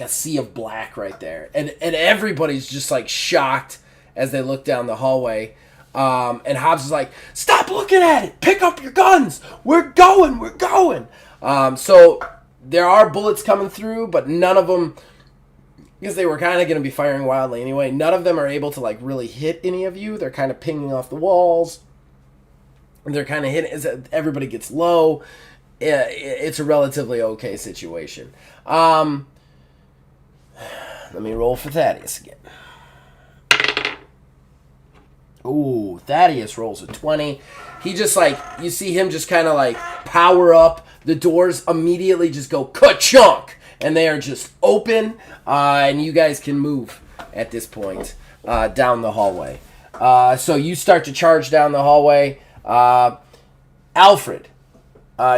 sea of black right there, and everybody's just like shocked as they look down the hallway. And Hobbs is like, "Stop looking at it! Pick up your guns! We're going!" So there are bullets coming through, but none of them, because they were kind of going to be firing wildly anyway, none of them are able to like really hit any of you. They're kind of pinging off the walls. They're kind of hitting as everybody gets low. It's a relatively okay situation. Let me roll for Thaddeus again. Ooh, Thaddeus rolls a 20. He just like, you see him just kind of like power up. The doors immediately just go ka-chunk. And they are just open. And you guys can move at this point down the hallway. So you start to charge down the hallway. Alfred,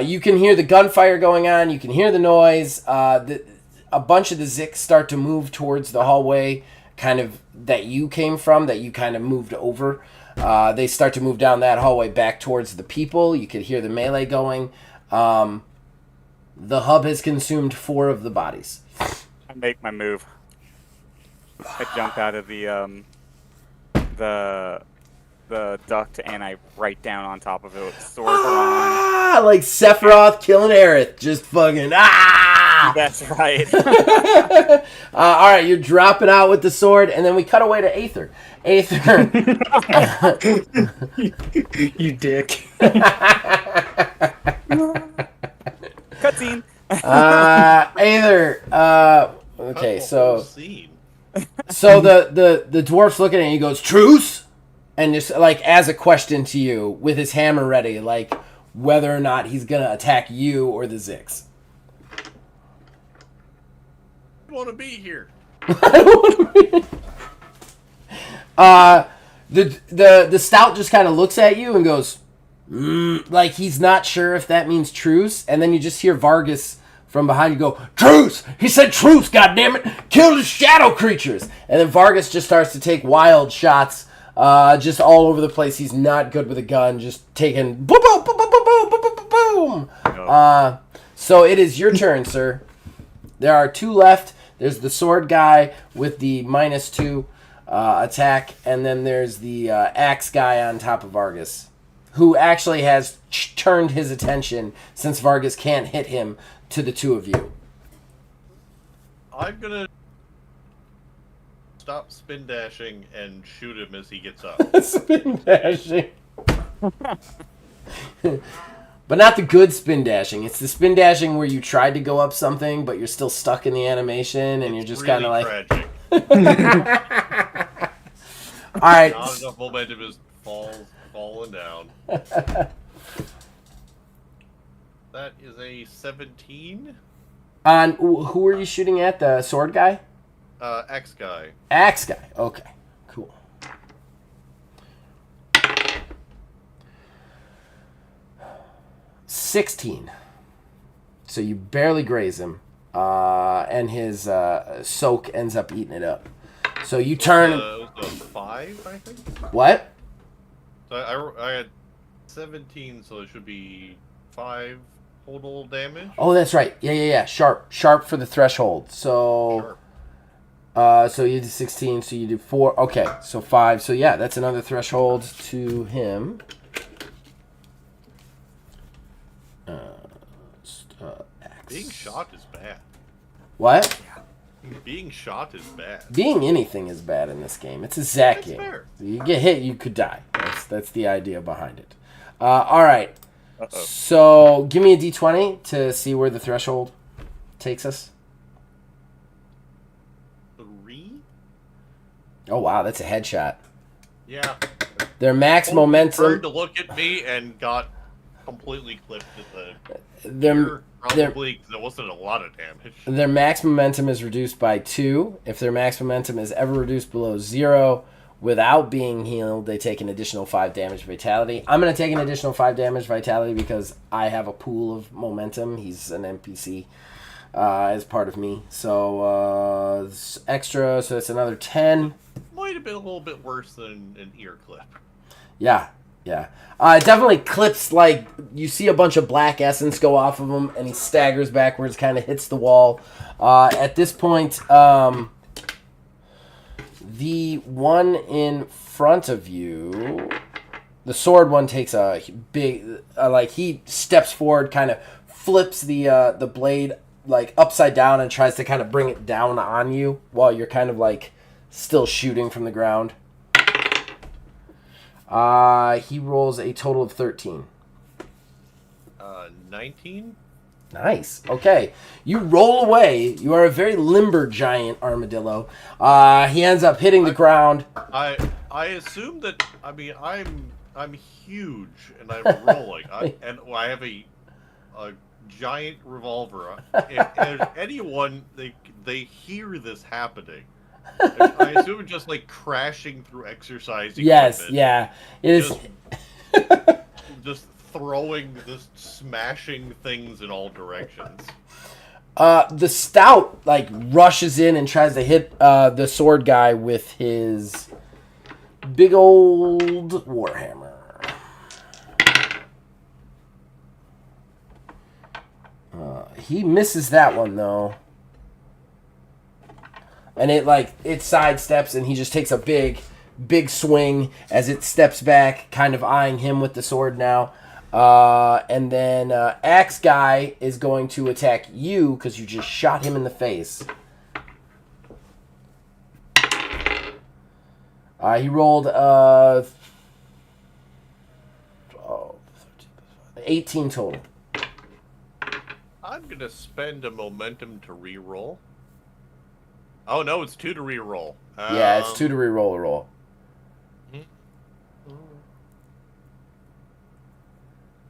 you can hear the gunfire going on. You can hear the noise. A bunch of the Zix start to move towards the hallway kind of that you came from, that you kind of moved over. They start to move down that hallway back towards the people. You could hear the melee going. The hub has consumed 4 of the bodies. I make my move. I jump out of the duct and I right down on top of it with sword drawn. Like Sephiroth killing Aerith. Just fucking That's right. All right, you're dropping out with the sword, and then we cut away to Aether. Aether. You dick. Cutscene. Aether. Okay, so the dwarf's looking at you and he goes, "Truce?" And just like as a question to you, with his hammer ready, like whether or not he's gonna attack you or the Zix. I want to be here. The stout just kind of looks at you and goes, like he's not sure if that means truce, and then you just hear Vargas from behind you go, "Truce! He said truce, goddammit! Kill the shadow creatures!" And then Vargas just starts to take wild shots, just all over the place. He's not good with a gun, just taking boom, boom, boom, boom, boom, boom, boom, boom, boom. No. So it is your turn, sir. There are 2 left. There's the sword guy with the -2 attack, and then there's the axe guy on top of Vargas, who actually has turned his attention, since Vargas can't hit him, to the 2 of you. I'm gonna stop spin dashing and shoot him as he gets up. Spin dashing. But not the good spin dashing. It's the spin dashing where you tried to go up something, but you're still stuck in the animation, and you're just really kind of like... tragic. All right. Not enough momentum is falling down. That is a 17. On who are you shooting at? The sword guy? X guy. Axe guy. Okay. Cool. $16. So you barely graze him, and his soak ends up eating it up. So you turn. It was a 5, I think. What? So I had 17, so it should be 5 total damage. Oh, that's right. Yeah. Sharp for the threshold. So, so you did 16. So you do 4. Okay, so 5. So yeah, that's another threshold to him. Axe. Being shot is bad. What? being shot is bad. Being anything is bad in this game. It's a Zack That's game. fair. You get hit, you could die. That's the idea behind it. All right. Uh-oh. So give me a d20 to see where the threshold takes us. 3? Oh wow, that's a headshot. Yeah. Their max Turned momentum. to look at me and got completely clipped at the Their, ear, their, probably because there wasn't a lot of damage. their max momentum is reduced by 2. If their max momentum is ever reduced below 0 without being healed, they take an additional 5 damage vitality. I'm going to take an additional 5 damage vitality because I have a pool of momentum. He's an NPC as part of me. So it's extra, so it's another 10. Might have been a little bit worse than an ear clip. Yeah. It definitely clips, like, you see a bunch of black essence go off of him, and he staggers backwards, kind of hits the wall. At this point, the one in front of you, the sword one, takes a big, he steps forward, kind of flips the blade, like, upside down and tries to kind of bring it down on you while you're kind of, like, still shooting from the ground. He rolls a total of 13. 19? Nice. Okay. You roll away. You are a very limber giant armadillo. He ends up hitting the ground. I assume that, I mean, I'm huge and I'm rolling. I have a giant revolver. If there's anyone, they hear this happening. I assume it's just like crashing through exercise equipment. Yes, yeah. It is. Just throwing, just smashing things in all directions. The stout, like, rushes in and tries to hit the sword guy with his big old warhammer. He misses that one, though. And it sidesteps, and he just takes a big swing as it steps back, kind of eyeing him with the sword now. And then Axe Guy is going to attack you because you just shot him in the face. He rolled 18 total. I'm gonna spend a momentum to re-roll. Oh no, it's 2 to re-roll. Yeah, it's 2 to re-roll a roll.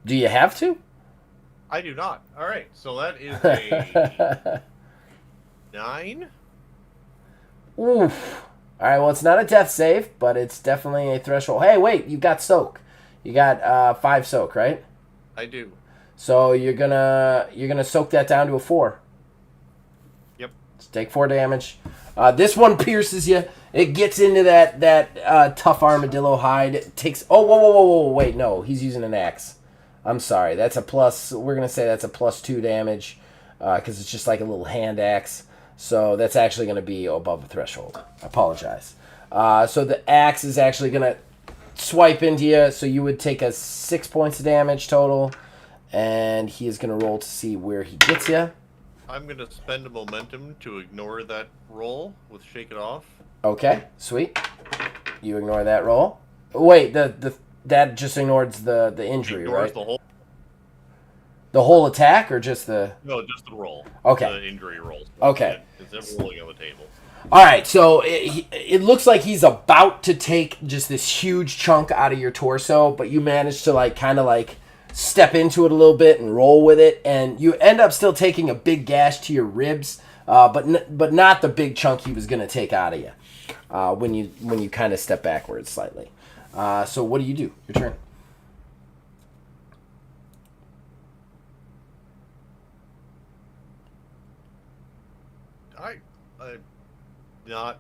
Do you have to? I do not. All right, so that is a 9. Oof. All right, well, it's not a death save, but it's definitely a threshold. Hey, wait, you got soak. You got 5 soak, right? I do. So you're gonna soak that down to a 4. Yep. Let's take 4 damage. This one pierces you. It gets into that tough armadillo hide. It takes. Oh, whoa! Wait, no, he's using an axe. I'm sorry. That's a plus. We're gonna say that's a +2 damage because it's just like a little hand axe. So that's actually gonna be above the threshold. I apologize. So the axe is actually gonna swipe into you. So you would take a 6 points of damage total, and he is gonna roll to see where he gets you. I'm gonna spend a momentum to ignore that roll with Shake It Off. Okay, sweet. You ignore that roll. Wait, that just ignores the injury, Ignores right? The whole attack, or just the? No, just the roll. Okay. The injury rolls. Okay. It's rolling on the table. All right, so it looks like he's about to take just this huge chunk out of your torso, but you manage to kind of step into it a little bit and roll with it, and you end up still taking a big gash to your ribs, but not the big chunk he was going to take out of you when you kind of step backwards slightly. So what do? Your turn. I'm not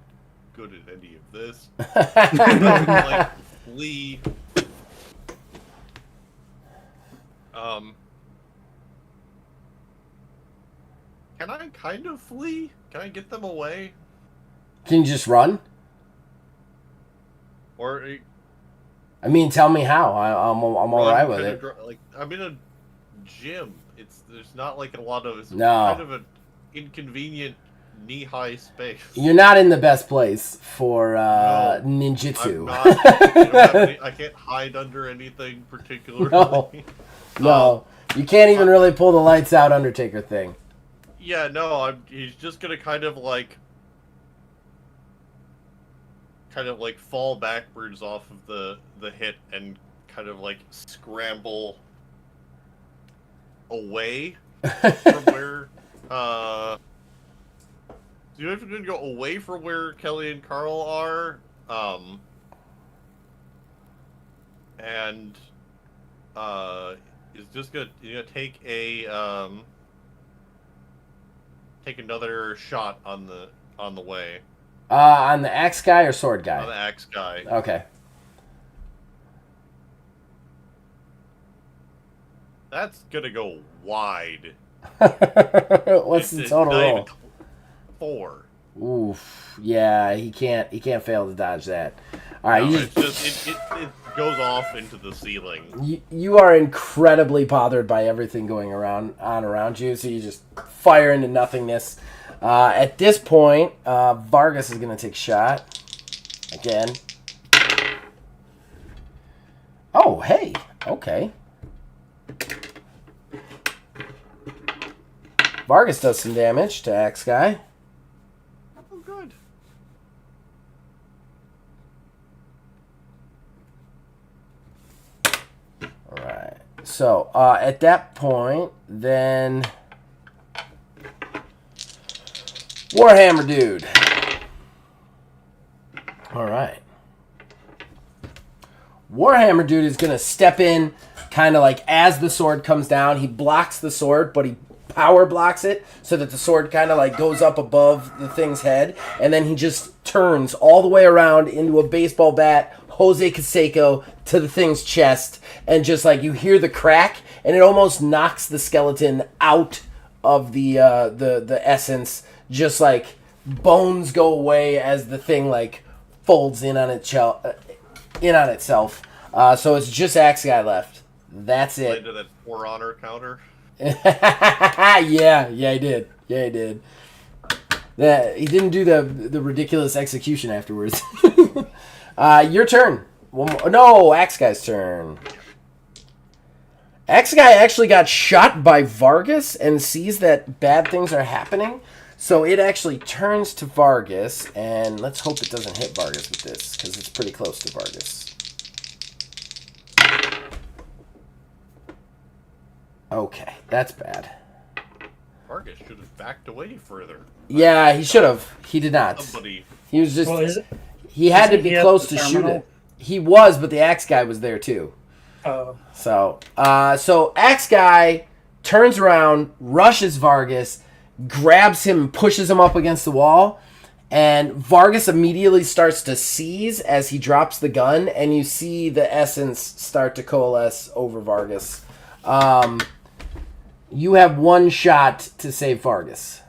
good at any of this. I flee. Can I kind of flee? Can I get them away? Can you just run? Or I mean, tell me how. I'm all right with it. I'm in a gym. There's not a lot of. It's No. kind of an inconvenient knee-high space. You're not in the best place for No, ninjutsu. I'm not. I, don't have any, I can't hide under anything particularly. No. No, you can't even really pull the lights out Undertaker thing. Yeah, no, he's just gonna kind of like fall backwards off of the hit and kind of like scramble away from where so you have to go away from where Kelly and Carl are, and is just gonna take another shot on the way. On the axe guy or sword guy? On the axe guy. Okay. That's gonna go wide. What's the total not roll? even 4. Oof. Yeah, he can't fail to dodge that. All right, No, you just it goes off into the ceiling. you are incredibly bothered by everything going around you, so you just fire into nothingness. At this point, Vargas is going to take a shot again. Oh, hey, okay. Vargas does some damage to Axe Guy. Oh, good. All right. So at that point, then Warhammer dude. All right. Warhammer dude is gonna step in, kind of like as the sword comes down. He blocks the sword, but he power blocks it so that the sword kind of like goes up above the thing's head, and then he just turns all the way around into a baseball bat, Jose Canseco, to the thing's chest, and just like you hear the crack, and it almost knocks the skeleton out of the essence. Just like bones go away as the thing like folds in on itself. So it's just Axe Guy left. That's it. Into that 4 honor counter. yeah, he did. Yeah, he did. He didn't do the ridiculous execution afterwards. Your turn. One more. No, Axe Guy's turn. Axe Guy actually got shot by Vargas and sees that bad things are happening. So it actually turns to Vargas, and let's hope it doesn't hit Vargas with this, because it's pretty close to Vargas. Okay, that's bad. Vargas should have backed away further. Yeah, he should have. He did not. Somebody. He was just... Well, he had to isn't be he at close the to shoot terminal? it. He was, but the Axe Guy was there too. Oh. So Axe Guy turns around, rushes Vargas, grabs him, pushes him up against the wall, and Vargas immediately starts to seize as he drops the gun, and you see the essence start to coalesce over Vargas. You have one shot to save Vargas.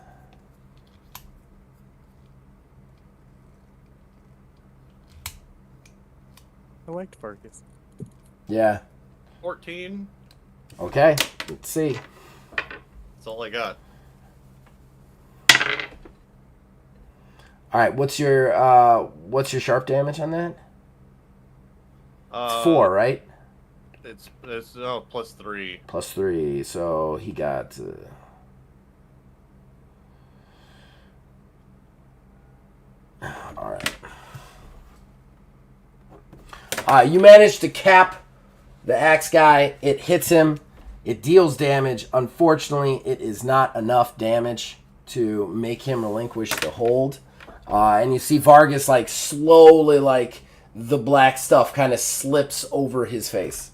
I liked Vargas. Yeah. 14. Okay. Let's see. That's all I got. All right. What's your sharp damage on that? It's 4, right? It's +3. +3. So he got. All right. You managed to cap the Axe Guy. It hits him. It deals damage. Unfortunately, it is not enough damage to make him relinquish the hold. And you see Vargas like slowly, like the black stuff kind of slips over his face.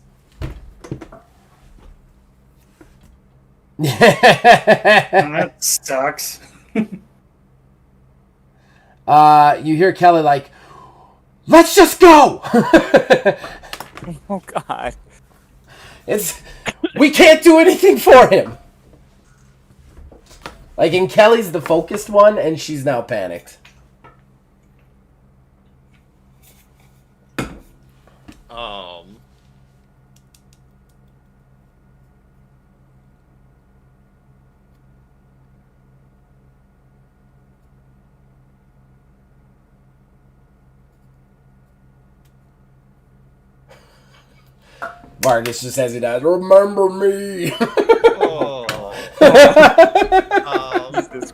That sucks. You hear Kelly like, "Let's just go." Oh God. We can't do anything for him. Like, and Kelly's the focused one, and she's now panicked. Vargas just as he dies. Remember me. Oh. Jesus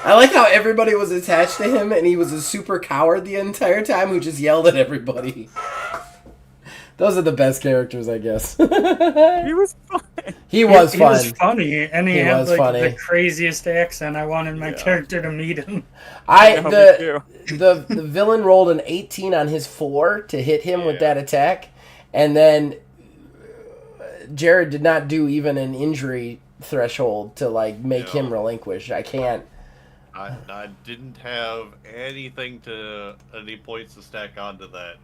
I like how everybody was attached to him, and he was a super coward the entire time who just yelled at everybody. Those are the best characters, I guess. He was fun. He was He fun. was funny, and he had was like funny. the craziest accent. I wanted my character to meet him. No, me too. The villain rolled an 18 on his 4 to hit him with that attack, and then Jared did not do even an injury threshold to like make him relinquish. I can't. I didn't have any points to stack onto that.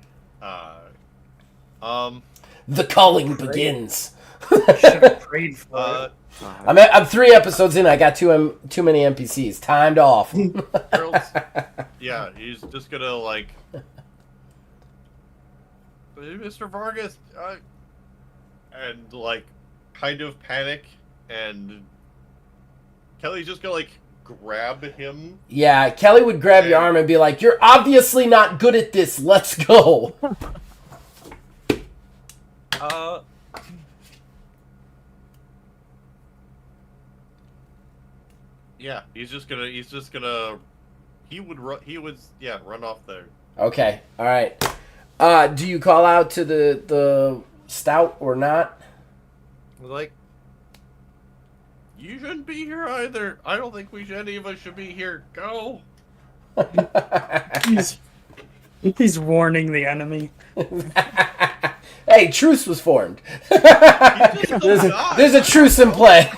The culling begins. Should have prayed for it. I'm 3 episodes in. I got too many NPCs. Timed off. Yeah, he's just gonna like, Mr. Vargas, and like, kind of panic, and Kelly's just gonna like grab him. Yeah, Kelly would grab your arm and be like, "You're obviously not good at this. Let's go." Yeah, he would run off there. Okay, all right. Do you call out to the stout or not? Like, you shouldn't be here either. I don't think any of us should be here. Go. He's warning the enemy. Hey, truce was formed. There's a truce in play.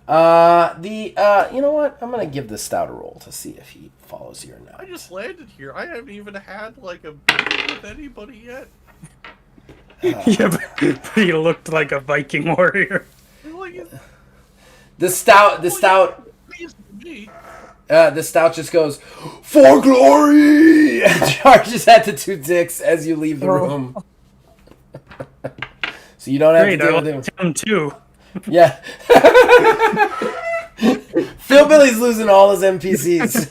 You know what? I'm gonna give the stout a roll to see if he follows you or not. I just landed here. I haven't even had like a meeting with anybody yet. Yeah, but he looked like a Viking warrior. The stout just goes, "For glory!" and charges at the 2 dicks as you leave the room. So you don't have to deal with him. Him too. Yeah. Philbilly's losing all his NPCs.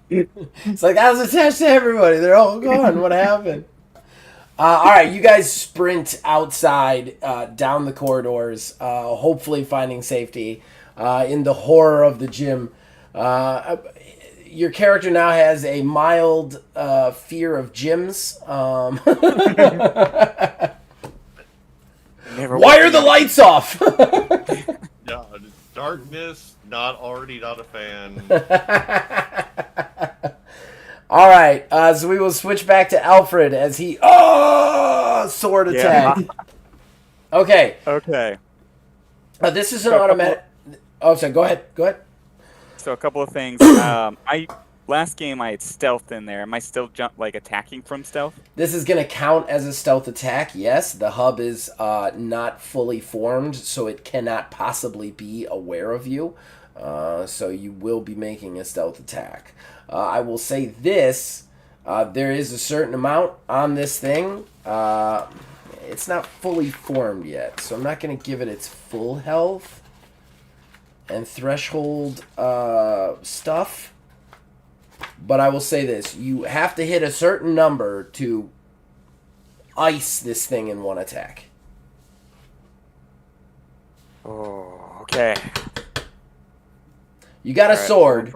It's like, I was attached to everybody. They're all gone. What happened? All right, you guys sprint outside, down the corridors, hopefully finding safety in the horror of the gym. Your character now has a mild fear of gyms. Why are the lights off? Yeah, darkness. Not a fan. All right, so we will switch back to Alfred as he sword attack. Okay. Okay. This is an automatic. Oh, sorry. Go ahead. So a couple of things. Last game I had stealth in there. Am I still attacking from stealth? This is going to count as a stealth attack. Yes, the hub is not fully formed, so it cannot possibly be aware of you. So you will be making a stealth attack. I will say this. There is a certain amount on this thing. It's not fully formed yet, so I'm not going to give it its full health and threshold stuff. But I will say this. You have to hit a certain number to ice this thing in one attack. Oh, okay. You got a sword.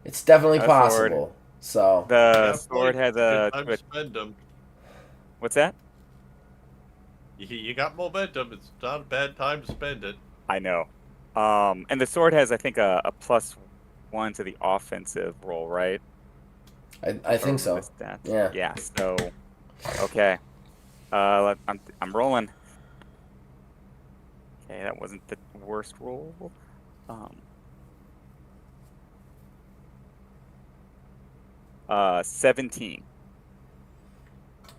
It's definitely A possible. So The sword has a... Spend them. What's that? You got momentum. It's not a bad time to spend it. I know. And the sword has, I think, a +1 to the offensive roll, right? I think so. Yeah. Yeah. So, okay. I'm rolling. Okay, that wasn't the worst roll. 17.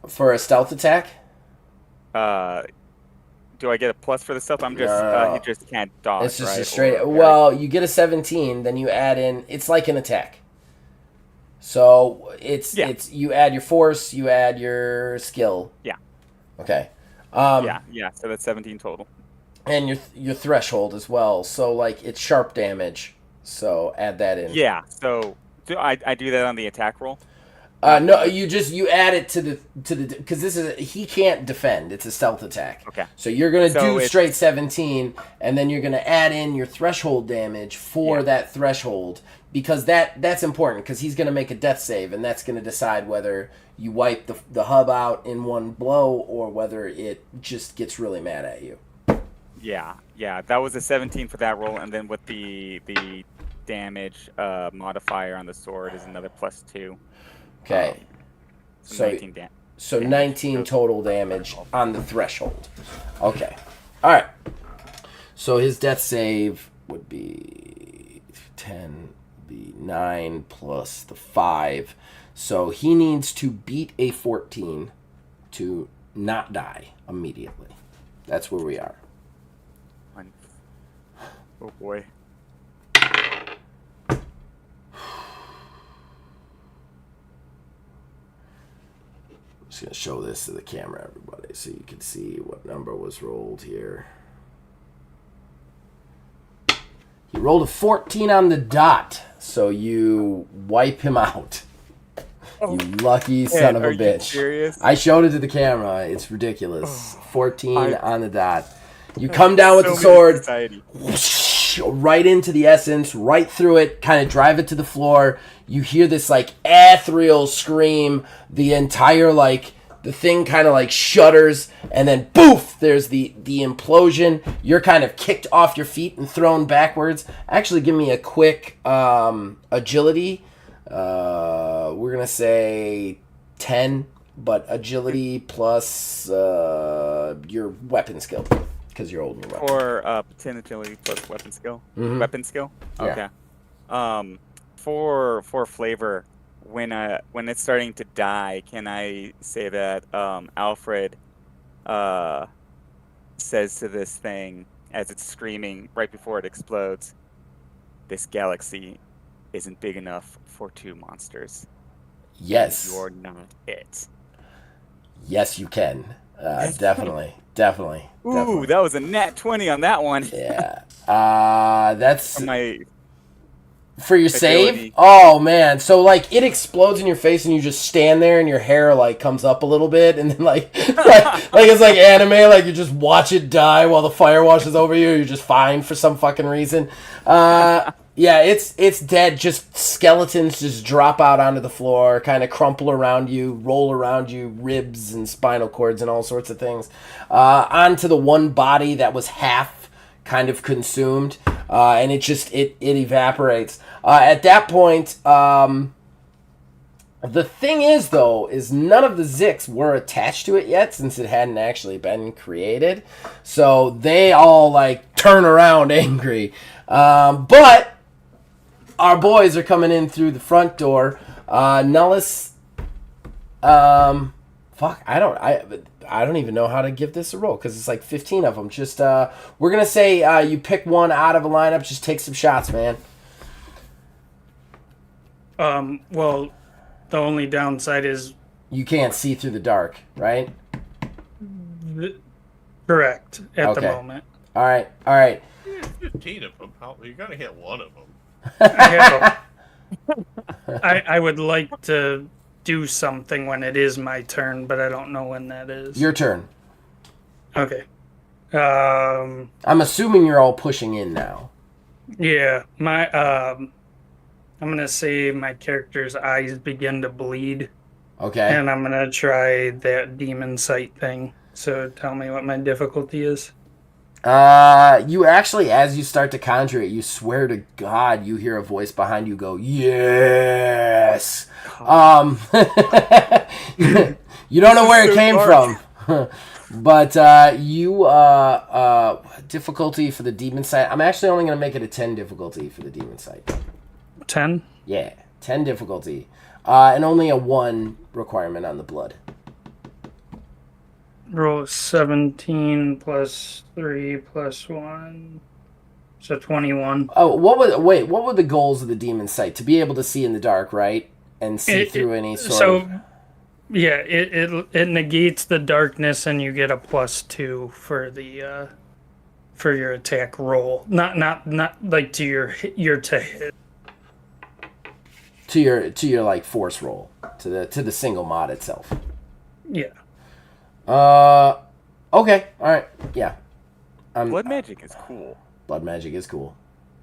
For a stealth attack? Do I get a plus for the stealth? I'm just No. he just can't dodge. It's just right? a straight. Or- Well, you get a 17, then you add in. It's like an attack. So it's you add your force, you add your skill. Yeah. Okay. Yeah. So that's 17 total. And your threshold as well. So like it's sharp damage. So add that in. Yeah. So do I do that on the attack roll? No, you add it to the because he can't defend. It's a stealth attack. Okay. So you're gonna So do it's- straight 17, and then you're gonna add in your threshold damage for that threshold because that's important because he's gonna make a death save, and that's gonna decide whether you wipe the hub out in one blow or whether it just gets really mad at you. Yeah. That was a 17 for that roll, and then with the damage modifier on the sword is another +2. Okay. So 19 damage. So 19 total damage on the threshold. Okay. All right. So his death save would be 10, be 9 plus the 5. So he needs to beat a 14 to not die immediately. That's where we are. Oh boy. Just going to show this to the camera, everybody, so you can see what number was rolled here. He rolled a 14 on the dot, so you wipe him out. You lucky son of a bitch. Serious? I showed it to the camera. It's ridiculous. 14 on the dot. You come down with the sword, whoosh, right into the essence, right through it, kind of drive it to the floor. You hear this like ethereal scream. The entire the thing kind of shudders, and then poof, there's the implosion. You're kind of kicked off your feet and thrown backwards. Actually, give me a quick agility. We're gonna say 10, but agility plus your weapon skill because you're holding your weapon. Or 10 agility plus weapon skill. Mhm. Weapon skill. Yeah. Okay. For flavor, when it's starting to die, can I say that Alfred says to this thing as it's screaming right before it explodes, "This galaxy isn't big enough for 2 monsters. Yes. You're not it." Yes, you can. Yes. Definitely. Ooh, that was a nat 20 on that one. Yeah. That's For my for your save. ability. Oh man! So it explodes in your face, and you just stand there, and your hair comes up a little bit, and then it's like anime. You just watch it die while the fire washes over you. You're just fine for some fucking reason. Yeah, it's dead. Just skeletons just drop out onto the floor, kind of crumple around you, roll around you, ribs and spinal cords and all sorts of things. Onto the one body that was half kind of consumed, and it evaporates. At that point, the thing is none of the Zix were attached to it yet since it hadn't actually been created. So they all turn around angry. But our boys are coming in through the front door. Nellis, fuck, I don't even know how to give this a roll because it's 15 of them. Just we're gonna say you pick one out of a lineup. Just take some shots, man. Well, the only downside is You can't see through the dark, right? correct at the Okay. moment. All right. 15 of them. You're gonna hit one of them. I would like to do something when it is my turn, but I don't know when that is. Your turn. Okay. I'm assuming you're all pushing in now. Yeah, my I'm gonna say my character's eyes begin to bleed, Okay. and I'm gonna try that demon sight thing. So tell me what my difficulty is. You actually, as you start to conjure it, you swear to God, you hear a voice behind you go, "Yes." You don't know where it came from, but you difficulty for the demon sight. I'm actually only going to make it a 10 difficulty for the demon sight. 10? Yeah, 10 difficulty, and only a 1 requirement on the blood. Roll 17 plus 3 plus 1. So 21. Oh, what were the goals of the demon sight? To be able to see in the dark, right? And see through any sort of... Yeah, it negates the darkness, and you get a +2 for the for your attack roll. Not like to your to hit. to your like force roll to the single mod itself. Yeah. Okay. All right. Yeah. Blood magic is cool. Blood magic is cool.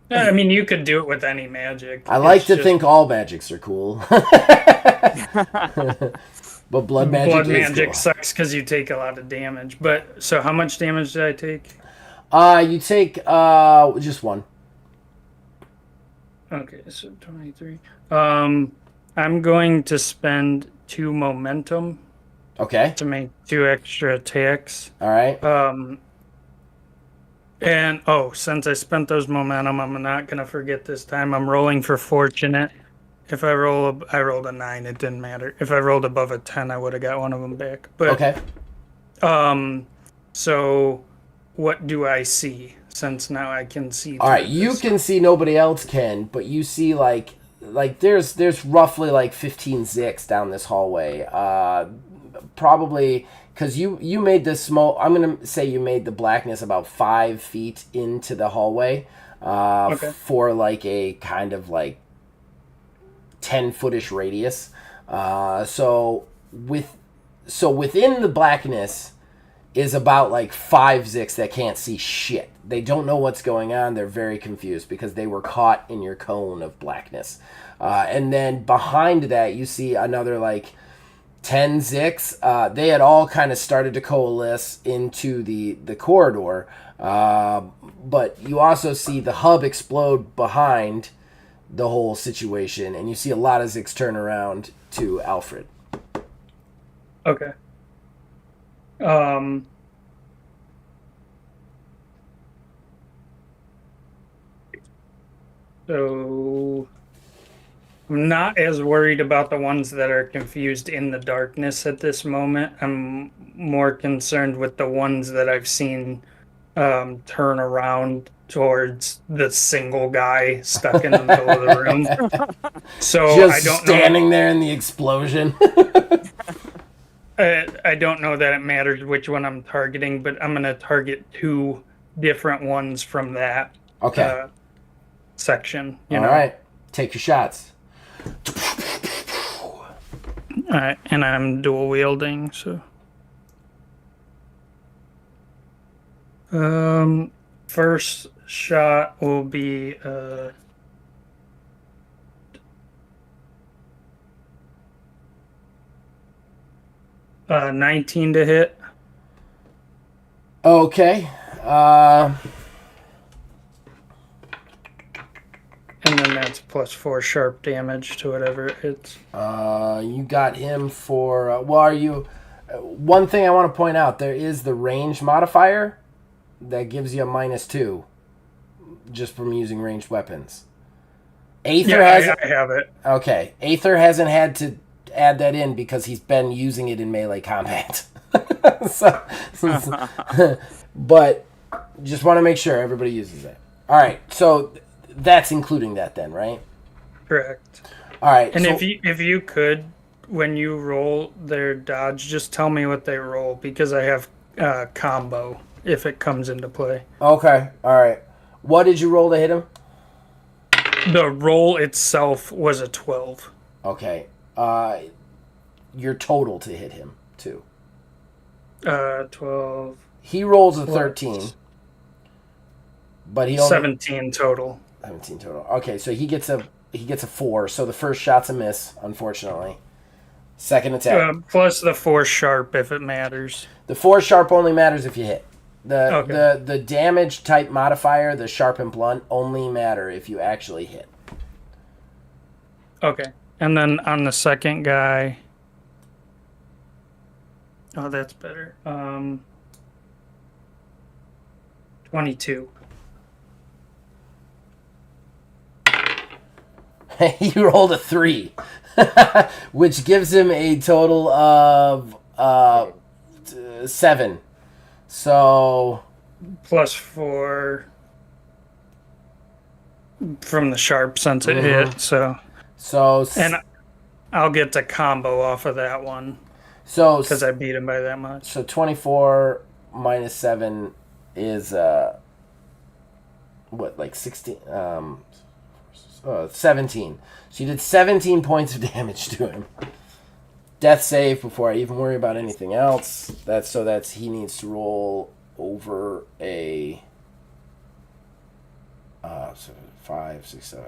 Yeah, I mean, you could do it with any magic. I like It's to just- think all magics are cool. But blood magic cool. sucks because you take a lot of damage. But so, how much damage did I take? You take just one. Okay, so 23. I'm going to spend 2 momentum Okay. to make 2 extra attacks. All right. And since I spent those momentum, I'm not gonna forget this time. I'm rolling for fortunate. If I rolled a 9, it didn't matter. If I rolled above a 10, I would have got one of them back. But Okay. so what do I see? Since now I can see. All right. through You this. can see, nobody else can, but you see like there's roughly like 15 Zix down this hallway. Probably because you made this small. I'm gonna say you made the blackness about 5 feet into the hallway. Okay. For like a kind of like 10-footish radius. So within the blackness is about like 5 Zix that can't see shit. They don't know what's going on. They're very confused because they were caught in your cone of blackness. And then behind that, you see another like 10 Zix. They had all kind of started to coalesce into the corridor. But you also see the hub explode behind the whole situation, and you see a lot of Zix turn around to Alfred. Okay. So I'm not as worried about the ones that are confused in the darkness at this moment. I'm more concerned with the ones that I've seen turn around towards the single guy stuck in the middle of the room. So Just I don't standing there in the explosion. I don't know that it matters which one I'm targeting, but I'm gonna target 2 different ones from that Okay. section. You All know. right. Take your shots. All right, and I'm dual wielding, so. First shot will be 19 to hit. Okay. And then that's plus 4 sharp damage to whatever it hits. You got him for. Well, are you? One thing I want to point out: there is the range modifier that gives you a -2 just from using ranged weapons. Aether has. I have it. Okay, Aether hasn't had to add that in because he's been using it in melee combat. But just want to make sure everybody uses it. All right, so that's including that then, right? Correct. All right. And so, if you could, when you roll their dodge, just tell me what they roll because I have combo if it comes into play. Okay. All right. What did you roll to hit him? The roll itself was a 12. Okay. Your total to hit him too. 12. He rolls a 13, but he only 17 total. 17 total. Okay, so he gets a 4. So the first shot's a miss, unfortunately. Second attack. Plus the 4 sharp if it matters. The 4 sharp only matters if you hit. Okay. The damage type modifier, the sharp and blunt, only matter if you actually hit. Okay. And then on the second guy. Oh, that's better. 22. He rolled a 3, which gives him a total of 7. So Plus 4 from the sharp since it hit, so. And I'll get the combo off of that one because I beat him by that much. So 24 minus 7 is what, like 16? 17. So you did 17 points of damage to him. Death save before I even worry about anything else. That's he needs to roll over a 5, 6, 7.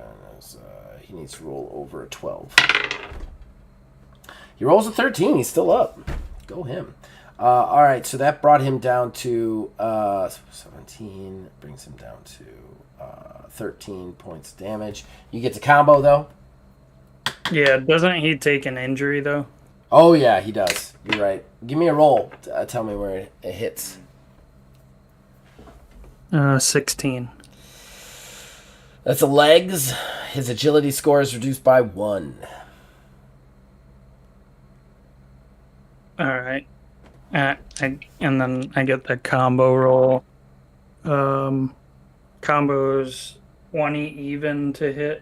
He needs to roll over a 12. He rolls a 13. He's still up. Go him. All right, so that brought him down to 17. Brings him down to 13 points of damage. You get to combo though. Yeah, doesn't he take an injury though? Oh, yeah, he does. You're right. Give me a roll. Tell me where it hits. 16. That's a legs. His agility score is reduced by 1. All right. And then I get the combo roll. Combo's 20 even to hit.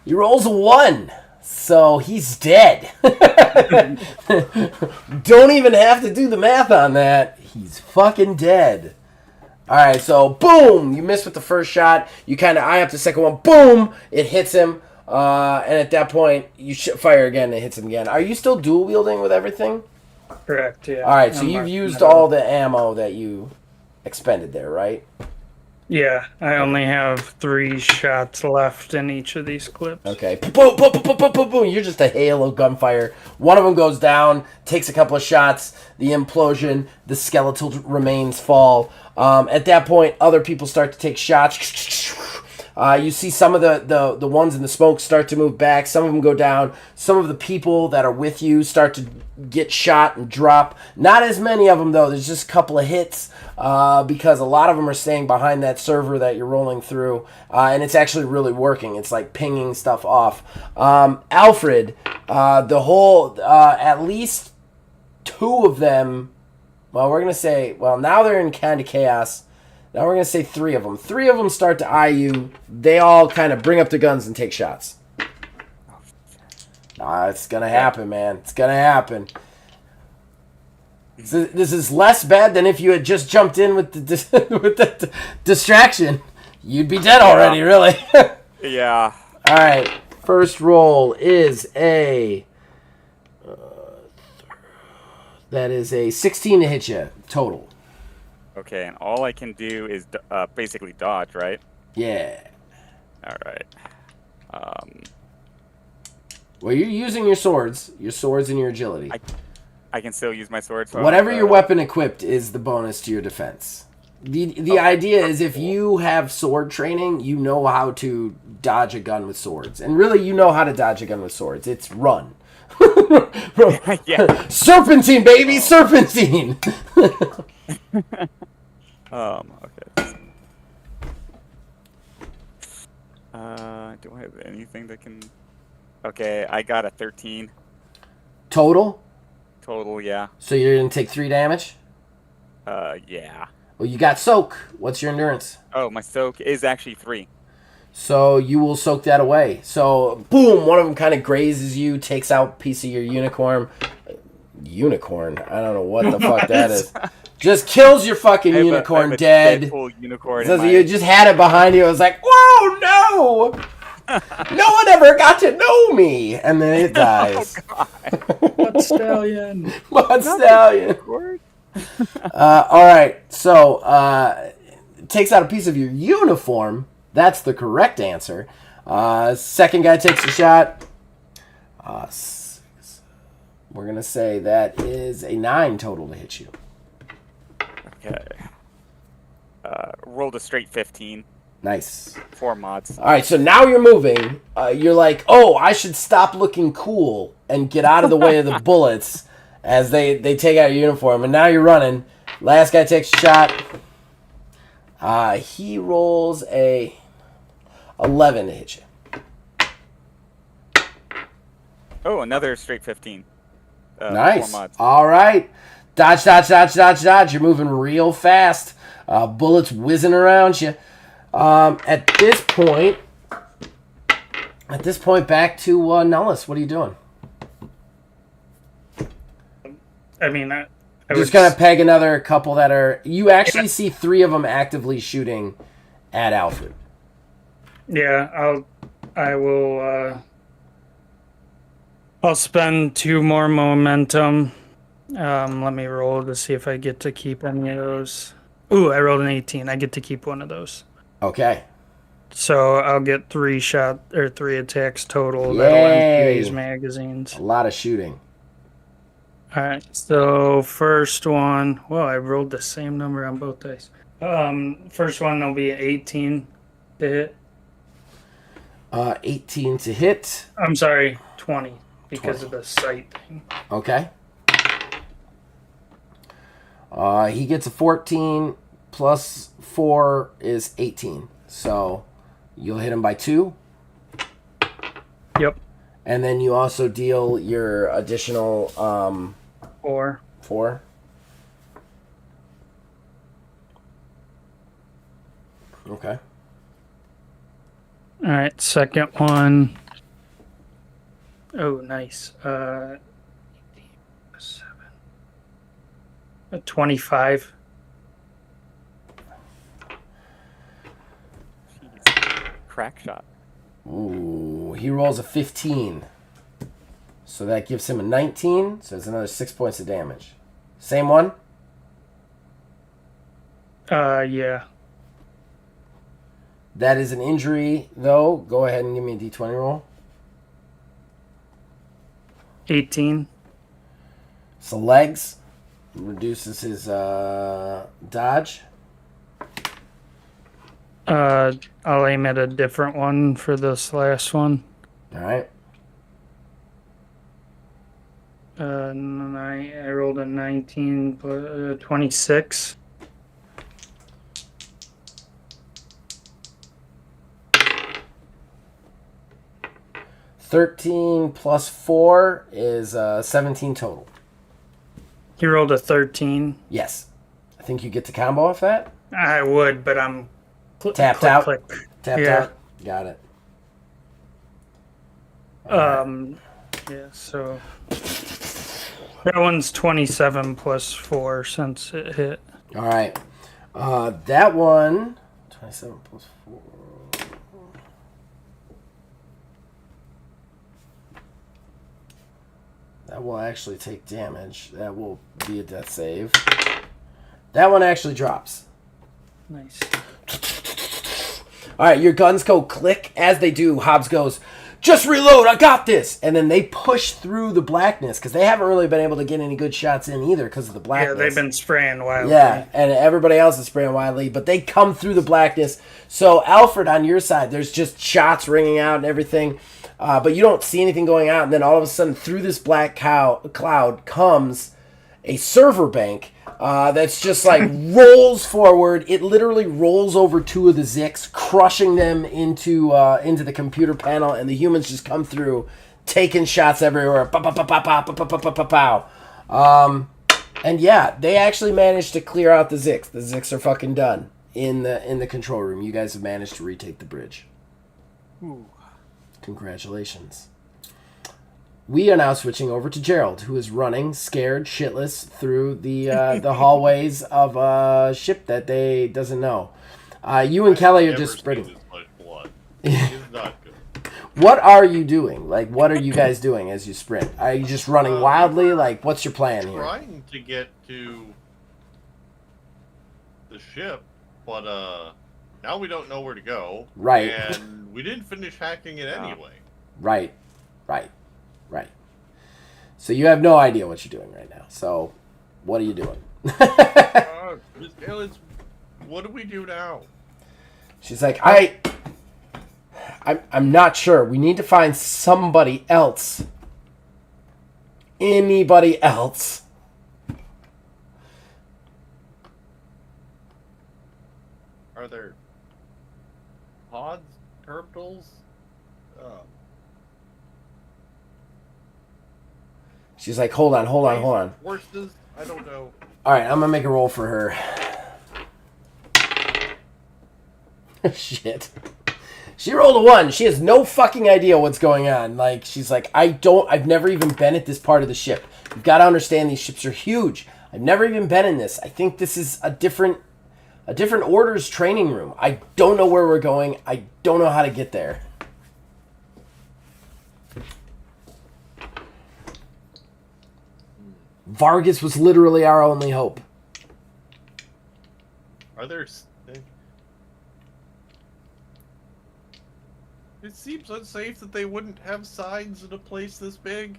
He rolls a 1, so he's dead. Don't even have to do the math on that. He's fucking dead. All right, so boom, you miss with the first shot. You kind of eye up the second one. Boom, it hits him. And at that point, you fire again and it hits him again. Are you still dual wielding with everything? Correct, yeah. All right, so you've used all the ammo that you expended there, right? Yeah, I only have 3 shots left in each of these clips. Okay. Boom, boom, boom, boom, boom, boom, boom. You're just a hail of gunfire. One of them goes down, takes a couple of shots, the implosion, the skeletal remains fall. At that point, other people start to take shots. You see some of the ones in the smoke start to move back. Some of them go down. Some of the people that are with you start to get shot and drop. Not as many of them, though. There's just a couple of hits because a lot of them are staying behind that server that you're rolling through. And it's actually really working. It's like pinging stuff off. Alfred, at least 2 of them, well, we're going to say, well, now they're in kind of chaos. Now we're going to say 3 of them. 3 of them start to eye you. They all kind of bring up the guns and take shots. It's going to happen, man. It's going to happen. This is less bad than if you had just jumped in with the distraction. You'd be dead already, really. Yeah. All right. First roll is a... that is a 16 to hit you total. Okay, and all I can do is basically dodge, right? Yeah. All right. Well, you're using your swords and your agility. I can still use my sword. So Whatever your weapon equipped is the bonus to your defense. The idea is if you have sword training, you know how to dodge a gun with swords. And really, you know how to dodge a gun with swords. It's run. Yeah. Serpentine, baby! Serpentine! Okay. Do I have anything that can... Okay, I got a 13. Total? Total, yeah. So you're going to take 3 damage? Yeah. Well, you got soak. What's your endurance? Oh, my soak is actually 3. So you will soak that away. So, boom, one of them kind of grazes you, takes out a piece of your unicorn. Unicorn? I don't know what the fuck that is. Just kills your fucking unicorn dead. Deadpool unicorn. So you just had it behind you. It was like, whoa, no! No one ever got to know me! And then it dies. Oh, Blood Stallion. Blood Stallion. Alright, so it takes out a piece of your uniform. That's the correct answer. Second guy takes a shot. We're going to say that is a 9 total to hit you. Okay. Rolled a straight 15. Nice. 4 mods. All right, so now you're moving. You're like, oh, I should stop looking cool and get out of the way of the bullets as they take out your uniform. And now you're running. Last guy takes a shot. He rolls a 11 to hit you. Oh, another straight 15. Nice. 4 mods. All right. Dodge, dodge, dodge, dodge, dodge. You're moving real fast. Bullets whizzing around you. At this point, back to Nellis. What are you doing? I mean, Just gonna peg another couple that are. You actually see 3 of them actively shooting at Alfred. Yeah, I will. I'll spend 2 more momentum. Let me roll to see if I get to keep any of those. Ooh, I rolled an 18. I get to keep one of those. Okay. So I'll get 3 attacks total. Yay. That'll empty these magazines. A lot of shooting. All right. So first one. Well, I rolled the same number on both dice. First one will be 18 to hit. 18 to hit. I'm sorry, 20 because 20. of the sight thing. Okay. He gets a 14 plus 4 is 18. So you'll hit him by 2. Yep. And then you also deal your additional 4. 4. Okay. All right, second one. Oh, nice. 7. 25. Jeez. Crack shot. Ooh, he rolls a 15. So that gives him a 19. So it's another 6 points of damage. Same one? Yeah. That is an injury, though. Go ahead and give me a d20 roll. 18. So legs reduces his dodge. I'll aim at a different one for this last one. All right. I rolled a 19 plus 26. $13 plus 4 is 17 total. He rolled a 13. Yes. I think you get the combo off that. I would, but I'm Tapped click, out. Click. Tapped Yeah. out. Got it. Yeah, so that one's 27 plus 4 since it hit. All right. That one, 27 plus 4. That will actually take damage. That will be a death save. That one actually drops. Nice. All right, your guns go click. As they do, Hobbs goes, just reload, I got this. And then they push through the blackness because they haven't really been able to get any good shots in either because of the blackness. Yeah, they've been spraying wildly. Yeah, and everybody else is spraying wildly, but they come through the blackness. So, Alfred, on your side, there's just shots ringing out and everything, but you don't see anything going out. And then all of a sudden, through this black cloud comes a server bank that's just like rolls forward. It literally rolls over 2 of the Zix, crushing them into the computer panel, and the humans just come through, taking shots everywhere. Pow, pow, pow, pow, pow, pow, pow, pow, pow, pow. And yeah, they actually managed to clear out the Zix. The Zix are fucking done in the control room. You guys have managed to retake the bridge. Ooh. Congratulations. We are now switching over to Gerald, who is running, scared, shitless, through the hallways of a ship that they doesn't know. You and Kelly are just sprinting. This much blood. It's not good. What are you doing? Like, what are you guys doing as you sprint? Are you just running wildly? Like, what's your plan here? Trying to get to the ship, but now we don't know where to go. Right. And we didn't finish hacking it anyway. Right. So you have no idea what you're doing right now. So, what are you doing? Miss Ellis, what do we do now? She's like, I'm not sure. We need to find somebody else. Anybody else. Are there pods, turtles? She's like, hold on. Horses? I don't know. All right, I'm going to make a roll for her. Shit. She rolled a 1. She has no fucking idea what's going on. Like, she's like, I've never even been at this part of the ship. You've got to understand these ships are huge. I've never even been in this. I think this is a different order's training room. I don't know where we're going. I don't know how to get there. Vargas was literally our only hope. Are there... It seems unsafe that they wouldn't have signs in a place this big.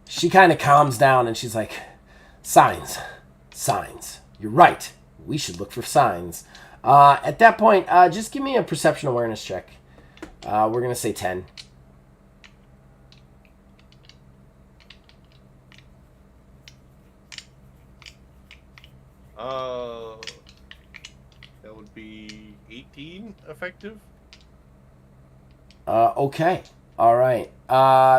She kind of calms down and she's like, signs. You're right. We should look for signs. At that point, just give me a perception awareness check. We're going to say 10. That would be 18 effective. Okay. All right.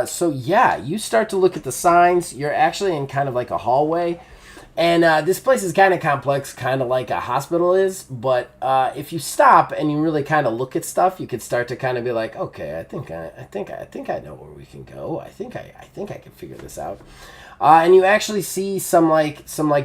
So yeah, you start to look at the signs. You're actually in kind of like a hallway. And this place is kind of complex, kind of like a hospital is. But if you stop and you really kind of look at stuff, you could start to kind of be like, okay, I think I know where we can go. I think I can figure this out. And you actually see some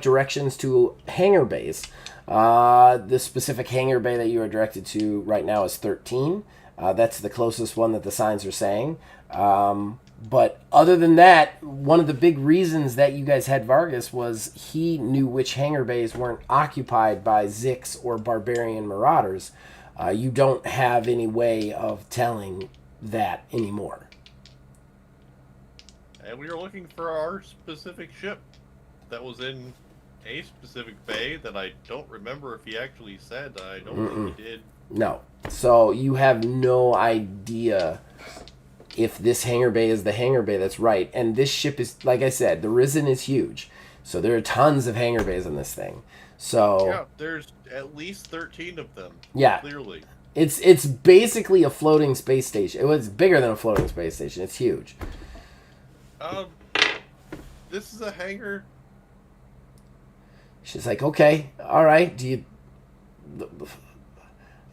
directions to hangar bays. The specific hangar bay that you are directed to right now is 13. That's the closest one that the signs are saying. But other than that, one of the big reasons that you guys had Vargas was he knew which hangar bays weren't occupied by Zix or barbarian marauders. You don't have any way of telling that anymore. And we were looking for our specific ship that was in a specific bay that I don't remember if he actually said. I don't think he did. No. So you have no idea if this hangar bay is the hangar bay that's right. And this ship is, like I said, the Risen is huge. So there are tons of hangar bays on this thing. So yeah, there's at least 13 of them. Yeah. Clearly. It's basically a floating space station. It was bigger than a floating space station. It's huge. This is a hangar. She's like, okay, all right.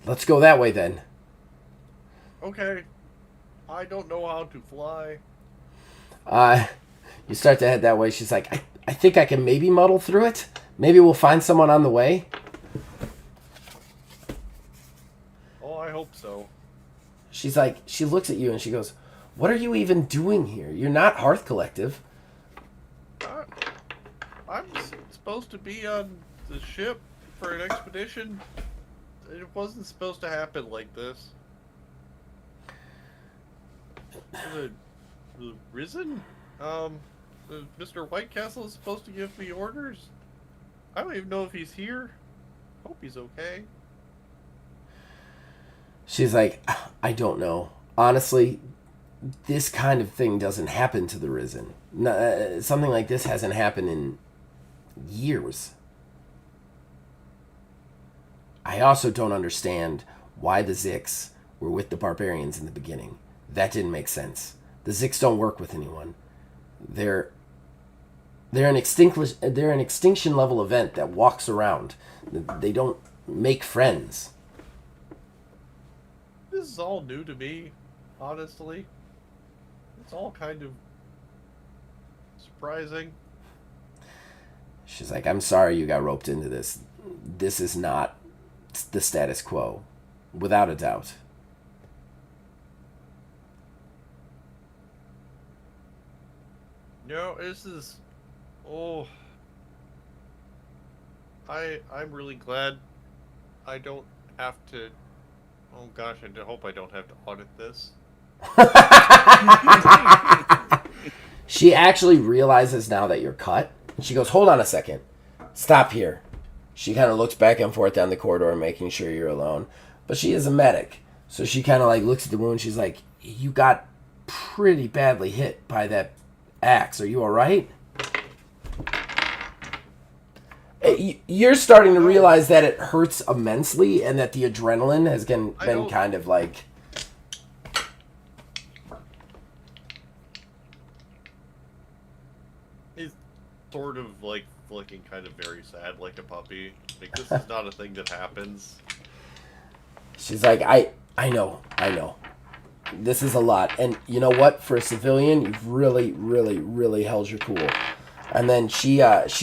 Let's go that way then. Okay. I don't know how to fly. You start to head that way. She's like, I think I can maybe muddle through it. Maybe we'll find someone on the way. Oh, I hope so. She's like, she looks at you and she goes, what are you even doing here? You're not Hearth Collective. I'm supposed to be on the ship for an expedition. It wasn't supposed to happen like this. The Risen? Mr. Whitecastle is supposed to give me orders? I don't even know if he's here. Hope he's okay. She's like, I don't know. Honestly, this kind of thing doesn't happen to the Risen. No, something like this hasn't happened in years. I also don't understand why the Zix were with the barbarians in the beginning. That didn't make sense. The Zix don't work with anyone. They're an extinction level event that walks around. They don't make friends. This is all new to me, honestly. It's all kind of surprising. She's like, I'm sorry you got roped into this. This is not the status quo, without a doubt. No, this is... Oh... I'm really glad I don't have to... Oh gosh, I hope I don't have to audit this. She actually realizes now that you're cut. She goes, hold on a second. Stop here. She kind of looks back and forth down the corridor, making sure you're alone. But she is a medic. So she kind of like looks at the wound. She's like, you got pretty badly hit by that axe. Are you all right? You're starting to realize that it hurts immensely and that the adrenaline has been kind of like... He's sort of like looking kind of very sad, like a puppy. Like, this is not a thing that happens. She's like, I know. This is a lot. And you know what? For a civilian, you've really, really, really held your cool. And then she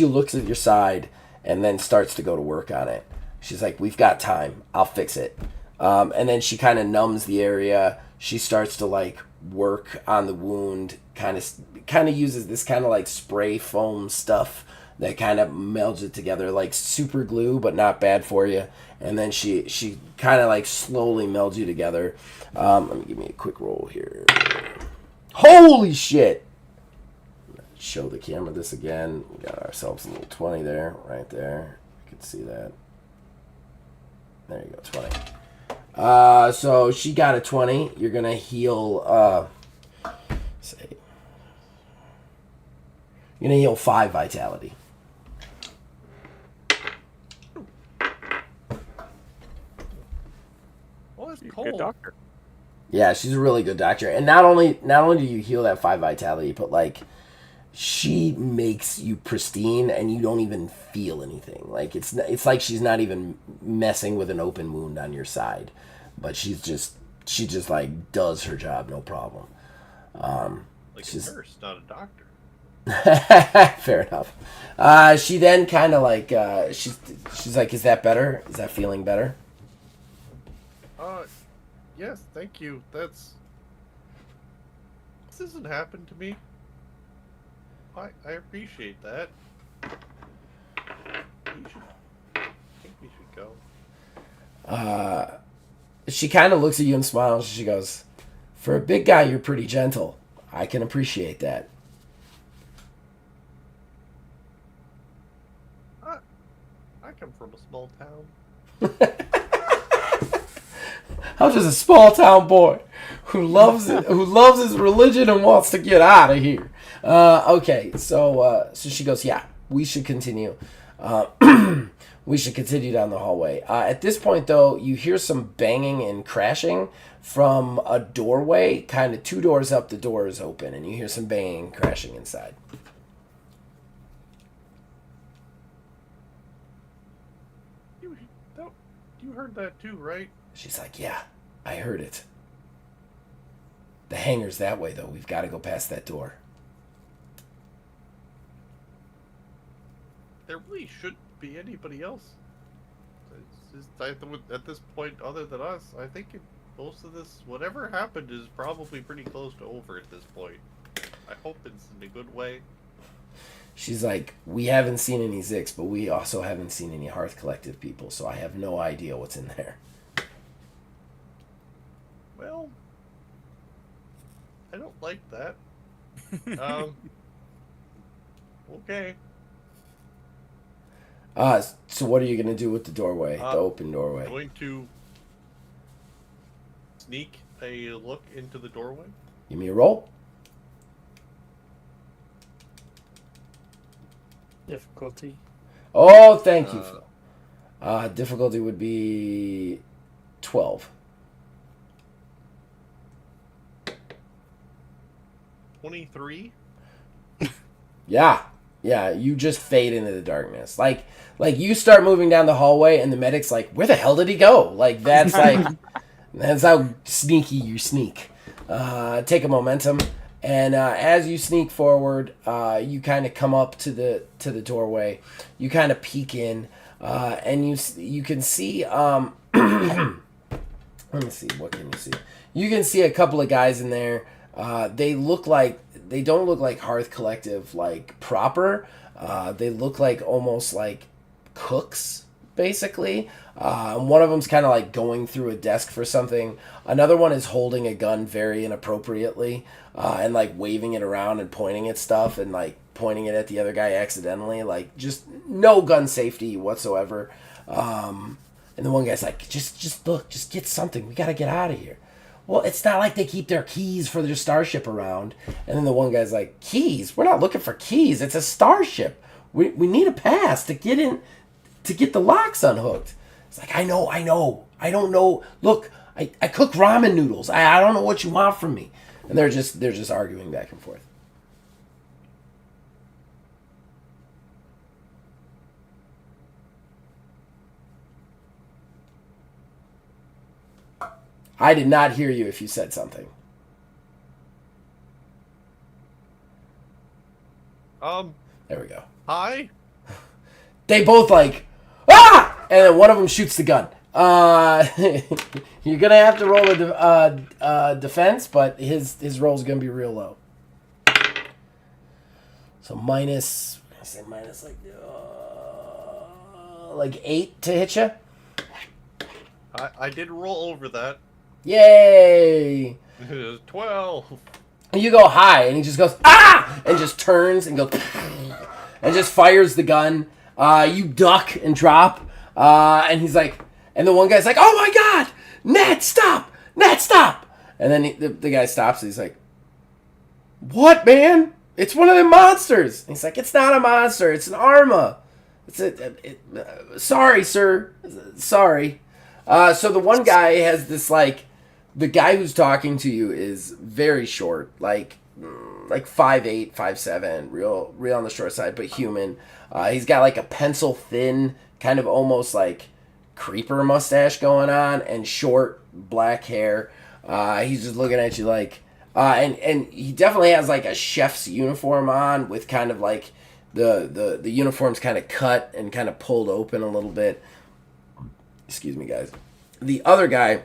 looks at your side and then starts to go to work on it. She's like, "We've got time. I'll fix it." And then she kind of numbs the area. She starts to like work on the wound. Kind of uses this kind of like spray foam stuff that kind of melds it together, like super glue, but not bad for you. And then she kind of like slowly melds you together. Let me give me a quick roll here. Holy shit! Show the camera this again. We got ourselves a little 20 there, right there. You can see that. There you go, 20. So she got a 20. You're gonna heal. Say, you're gonna heal 5 vitality. Well, it's You're a cold. good doctor. Yeah, she's a really good doctor. And not only do you heal that 5 vitality, but like she makes you pristine and you don't even feel anything. Like it's like she's not even messing with an open wound on your side. But she just like does her job no problem. Like she's a nurse, not a doctor. fair enough. She then kind of like she's like, "Is that better? Is that feeling better?" Yes, thank you. This hasn't happened to me. I appreciate that. I think we should go. She kind of looks at you and smiles. She goes, "For a big guy, you're pretty gentle. I can appreciate that." I come from a small town. I'm just a small town boy who loves his religion and wants to get out of here. Okay, so she goes, "Yeah, we should continue. We should continue down the hallway." At this point, though, you hear some banging and crashing from a doorway. Kind of 2 doors up, the door is open, and you hear some banging and crashing inside. You heard that too, right? She's like, "Yeah, I heard it. The hangar's that way, though. We've got to go past that door." There really shouldn't be anybody else. It's just, at this point, other than us, I think most of this, whatever happened, is probably pretty close to over at this point. I hope it's in a good way. She's like, "We haven't seen any Zix, but we also haven't seen any Hearth Collective people, so I have no idea what's in there." Well, I don't like that. Okay. So what are you going to do with the doorway, the open I'm doorway? going to sneak a look into the doorway. Give me a roll. Difficulty. Oh, thank you. Difficulty would be 12. 23. Yeah, you just fade into the darkness. Like you start moving down the hallway, and the medic's like, "Where the hell did he go?" Like that's how sneaky you sneak. Take a momentum, and as you sneak forward, you kind of come up to the doorway. You kind of peek in, and you can see. Let me see. What can you see? You can see a couple of guys in there. They don't look like Hearth Collective like proper. They look like almost like cooks, basically. One of them's kind of like going through a desk for something. Another one is holding a gun very inappropriately and like waving it around and pointing at stuff and like pointing it at the other guy accidentally. Like just no gun safety whatsoever. And the one guy's like, just look, just get something. We gotta get out of here. Well, it's not like they keep their keys for their starship around. And then the one guy's like, "Keys? We're not looking for keys. It's a starship. We need a pass to get in, to get the locks unhooked." It's like, I know. I don't know. Look, I cook ramen noodles. I don't know what you want from me. And they're just arguing back and forth. I did not hear you if you said something. There we go. Hi. They both like, ah! And then one of them shoots the gun. You're gonna have to roll a defense, but his roll is gonna be real low. So minus, I say minus like 8 to hit you. I did roll over that. Yay! 12. And you go high, and he just goes, ah! And just turns and goes, and just fires the gun. You duck and drop, and he's like, and the one guy's like, oh my God, Ned, stop! Ned, stop! And then the guy stops, and he's like, what, man? It's one of them monsters. And he's like, it's not a monster, it's an Arma. Sorry, sir. Sorry. So the one guy has this, like, the guy who's talking to you is very short, like 5'8", 5'7", real on the short side, but human. He's got like a pencil thin, kind of almost like creeper mustache going on, and short black hair. He's just looking at you like, and he definitely has like a chef's uniform on with kind of like the uniform's kind of cut and kind of pulled open a little bit. Excuse me, guys. The other guy,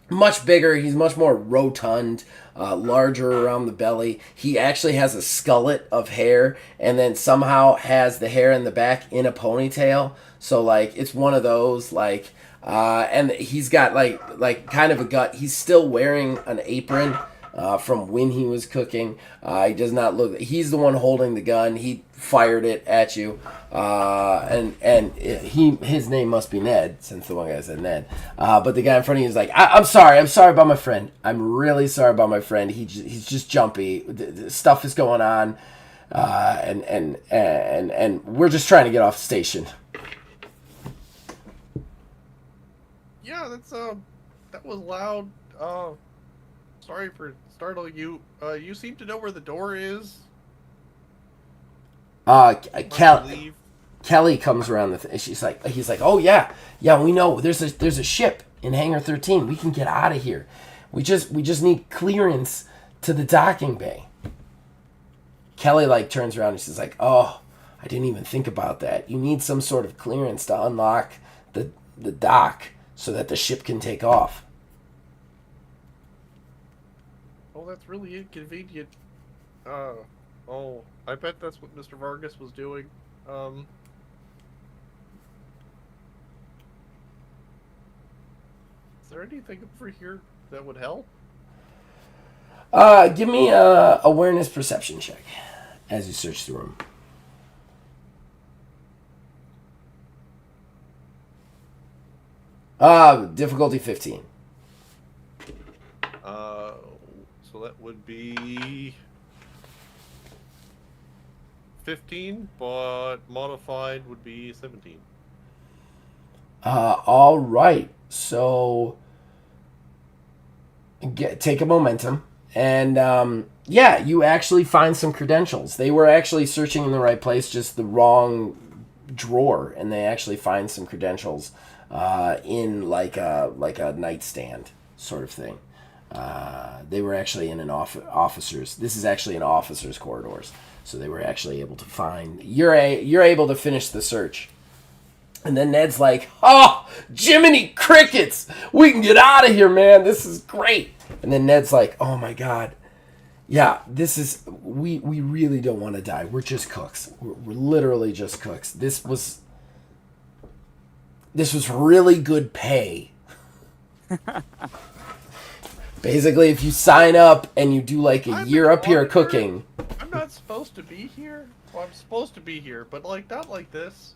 much bigger. He's much more rotund, larger around the belly. He actually has a skullet of hair, and then somehow has the hair in the back in a ponytail. So like it's one of those like, and he's got like kind of a gut. He's still wearing an apron from when he was cooking. He does not look. He's the one holding the gun. He fired it at you, and his name must be Ned, since the one guy said Ned. But the guy in front of you is like, I'm sorry about my friend. I'm really sorry about my friend. He's just jumpy. The stuff is going on, and we're just trying to get off the station. Yeah, that was loud. Sorry for startling you. You seem to know where the door is. Kelly comes around he's like, oh yeah, we know. There's a ship in Hangar 13. We can get out of here. We just need clearance to the docking bay. Kelly like turns around and she's like, oh, I didn't even think about that. You need some sort of clearance to unlock the dock so that the ship can take off. Oh, that's really inconvenient. I bet that's what Mr. Vargas was doing. Is there anything over here that would help? Give me a awareness perception check as you search the room. Difficulty 15. So that would be 15, but modified would be 17. All right. So take a momentum, and you actually find some credentials. They were actually searching in the right place, just the wrong drawer, and they actually find some credentials in like a nightstand sort of thing. They were actually in an officer's. This is actually an officer's corridors, so they were actually able to find. You're able to finish the search, and then Ned's like, "Oh, Jiminy Crickets! We can get out of here, man. This is great." And then Ned's like, "Oh my God, yeah, this is. We really don't want to die. We're just cooks. We're literally just cooks. This was really good pay." Basically, if you sign up and you do like a year up here cooking. I'm not supposed to be here. Well, I'm supposed to be here, but like not like this.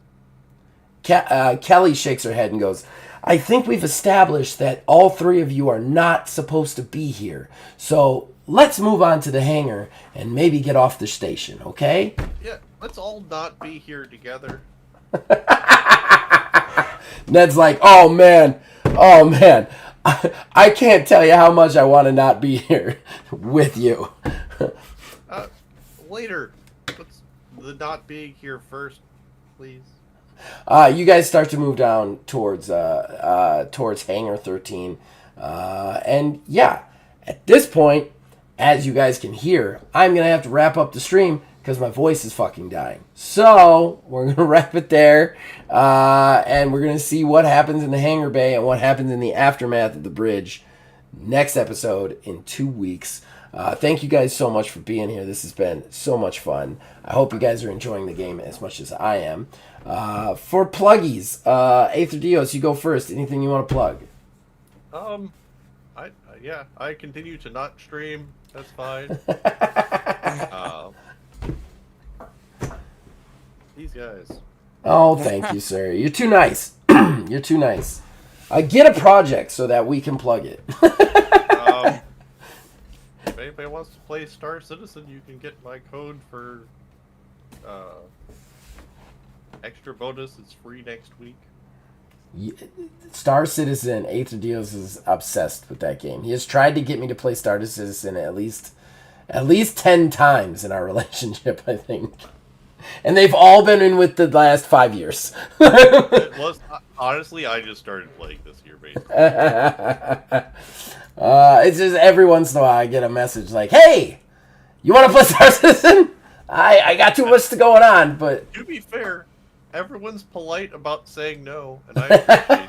Kelly shakes her head and goes, I think we've established that all three of you are not supposed to be here. So let's move on to the hangar and maybe get off the station, okay? Yeah, let's all not be here together. Ned's like, oh man. I can't tell you how much I want to not be here with you. Later. Let's the not being here first, please. You guys start to move down towards Hangar 13. And yeah, at this point, as you guys can hear, I'm going to have to wrap up the stream because my voice is fucking dying. So we're going to wrap it there. And we're going to see what happens in the hangar bay and what happens in the aftermath of the bridge next episode in 2 weeks. Thank you guys so much for being here. This has been so much fun. I hope you guys are enjoying the game as much as I am. For pluggies, Aether Dios, you go first. Anything you want to plug? I continue to not stream. That's fine. These guys. Oh, thank you, sir. You're too nice. You're too nice. Get a project so that we can plug it. If anybody wants to play Star Citizen, you can get my code for extra bonus. It's free next week. Star Citizen, Aether Dios is obsessed with that game. He has tried to get me to play Star Citizen at least 10 times in our relationship, I think. And they've all been in with the last 5 years. Honestly, I just started playing this year, basically. It's just every once in a while I get a message like, "Hey, you want to play Star Citizen? I got too much going on." But to be fair, everyone's polite about saying no, and I appreciate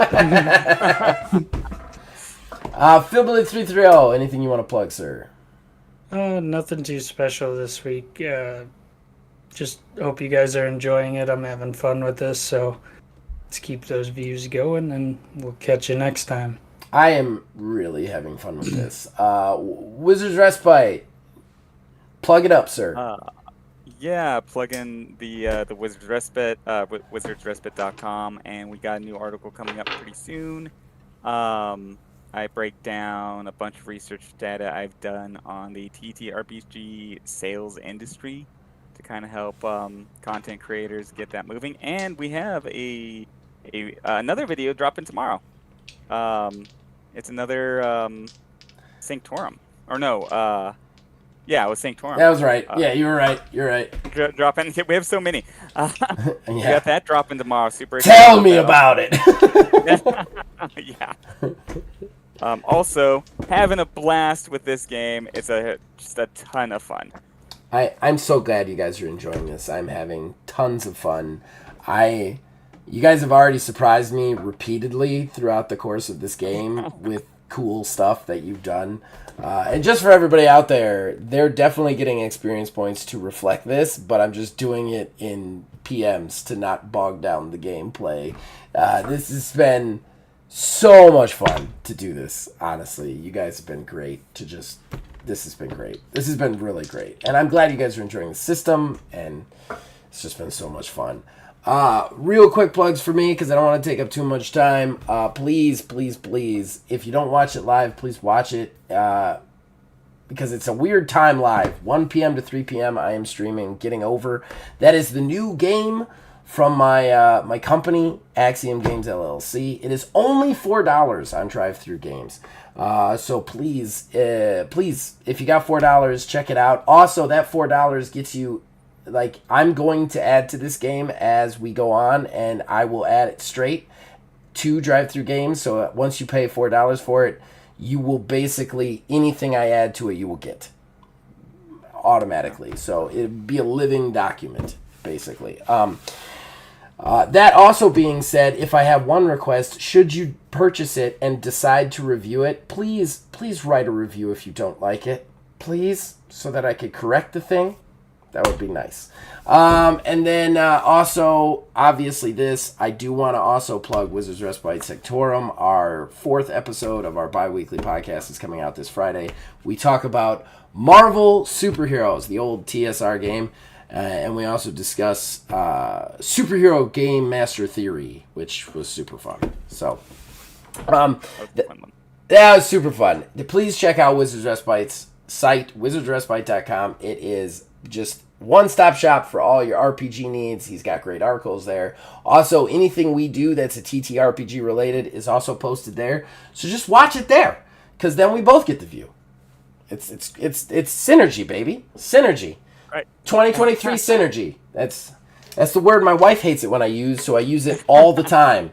that. Philbilly330, anything you want to plug, sir? Nothing too special this week. Just hope you guys are enjoying it. I'm having fun with this, so let's keep those views going, and we'll catch you next time. I am really having fun with this. Wizard's Respite, plug it up, sir. Yeah, plug in the Wizard's Respite, wizardsrespite.com, and we got a new article coming up pretty soon. I break down a bunch of research data I've done on the TTRPG sales industry to kind of help content creators get that moving. And we have another video dropping tomorrow. It's another Sanctorum. Or no, yeah, it was Sanctorum. That was right. Yeah, you were right. You're right. Dropping. We have so many. Yeah. We got that dropping tomorrow. Super. Tell me about it. Yeah. Also, having a blast with this game. It's just a ton of fun. I'm so glad you guys are enjoying this. I'm having tons of fun. You guys have already surprised me repeatedly throughout the course of this game with cool stuff that you've done. And just for everybody out there, they're definitely getting experience points to reflect this, but I'm just doing it in PMs to not bog down the gameplay. This has been so much fun to do this, honestly. You guys have been great this has been great. This has been really great. And I'm glad you guys are enjoying the system, and it's just been so much fun. Real quick plugs for me, because I don't want to take up too much time. Please, if you don't watch it live, please watch it, because it's a weird time live. 1 p.m. to 3 p.m. I am streaming Getting Over. That is the new game from my company, Axiom Games LLC. It is only $4 on Drive-Thru Games. So please, if you got $4, check it out. Also, that $4 gets you, I'm going to add to this game as we go on, and I will add it straight to Drive-Thru Games. So once you pay $4 for it, you will basically, anything I add to it, you will get automatically. So it'd be a living document, basically. That also being said, if I have one request, should you purchase it and decide to review it, please write a review if you don't like it. Please, so that I could correct the thing. That would be nice. And then also, obviously I do want to also plug Wizards Respite Sectorum. Our 4th episode of our bi-weekly podcast is coming out this Friday. We talk about Marvel Superheroes, the old TSR game. And we also discuss Superhero Game Master Theory, which was super fun. So, that was super fun. Please check out Wizards Respite's site, wizardsrespite.com. It is just one-stop shop for all your RPG needs. He's got great articles there. Also, anything we do that's a TTRPG related is also posted there. So just watch it there, because then we both get the view. It's synergy, baby. Synergy. Right. 2023 synergy. That's the word my wife hates it when I use, so I use it all the time.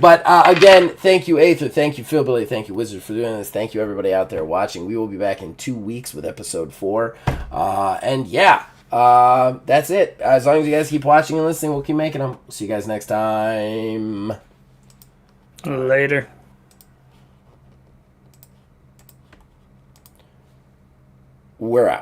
But again, thank you, Aether. Thank you, Philbilly. Thank you, Wizard, for doing this. Thank you, everybody out there watching. We will be back in 2 weeks with episode 4. And yeah, that's it. As long as you guys keep watching and listening, we'll keep making them. See you guys next time. Later. We're out.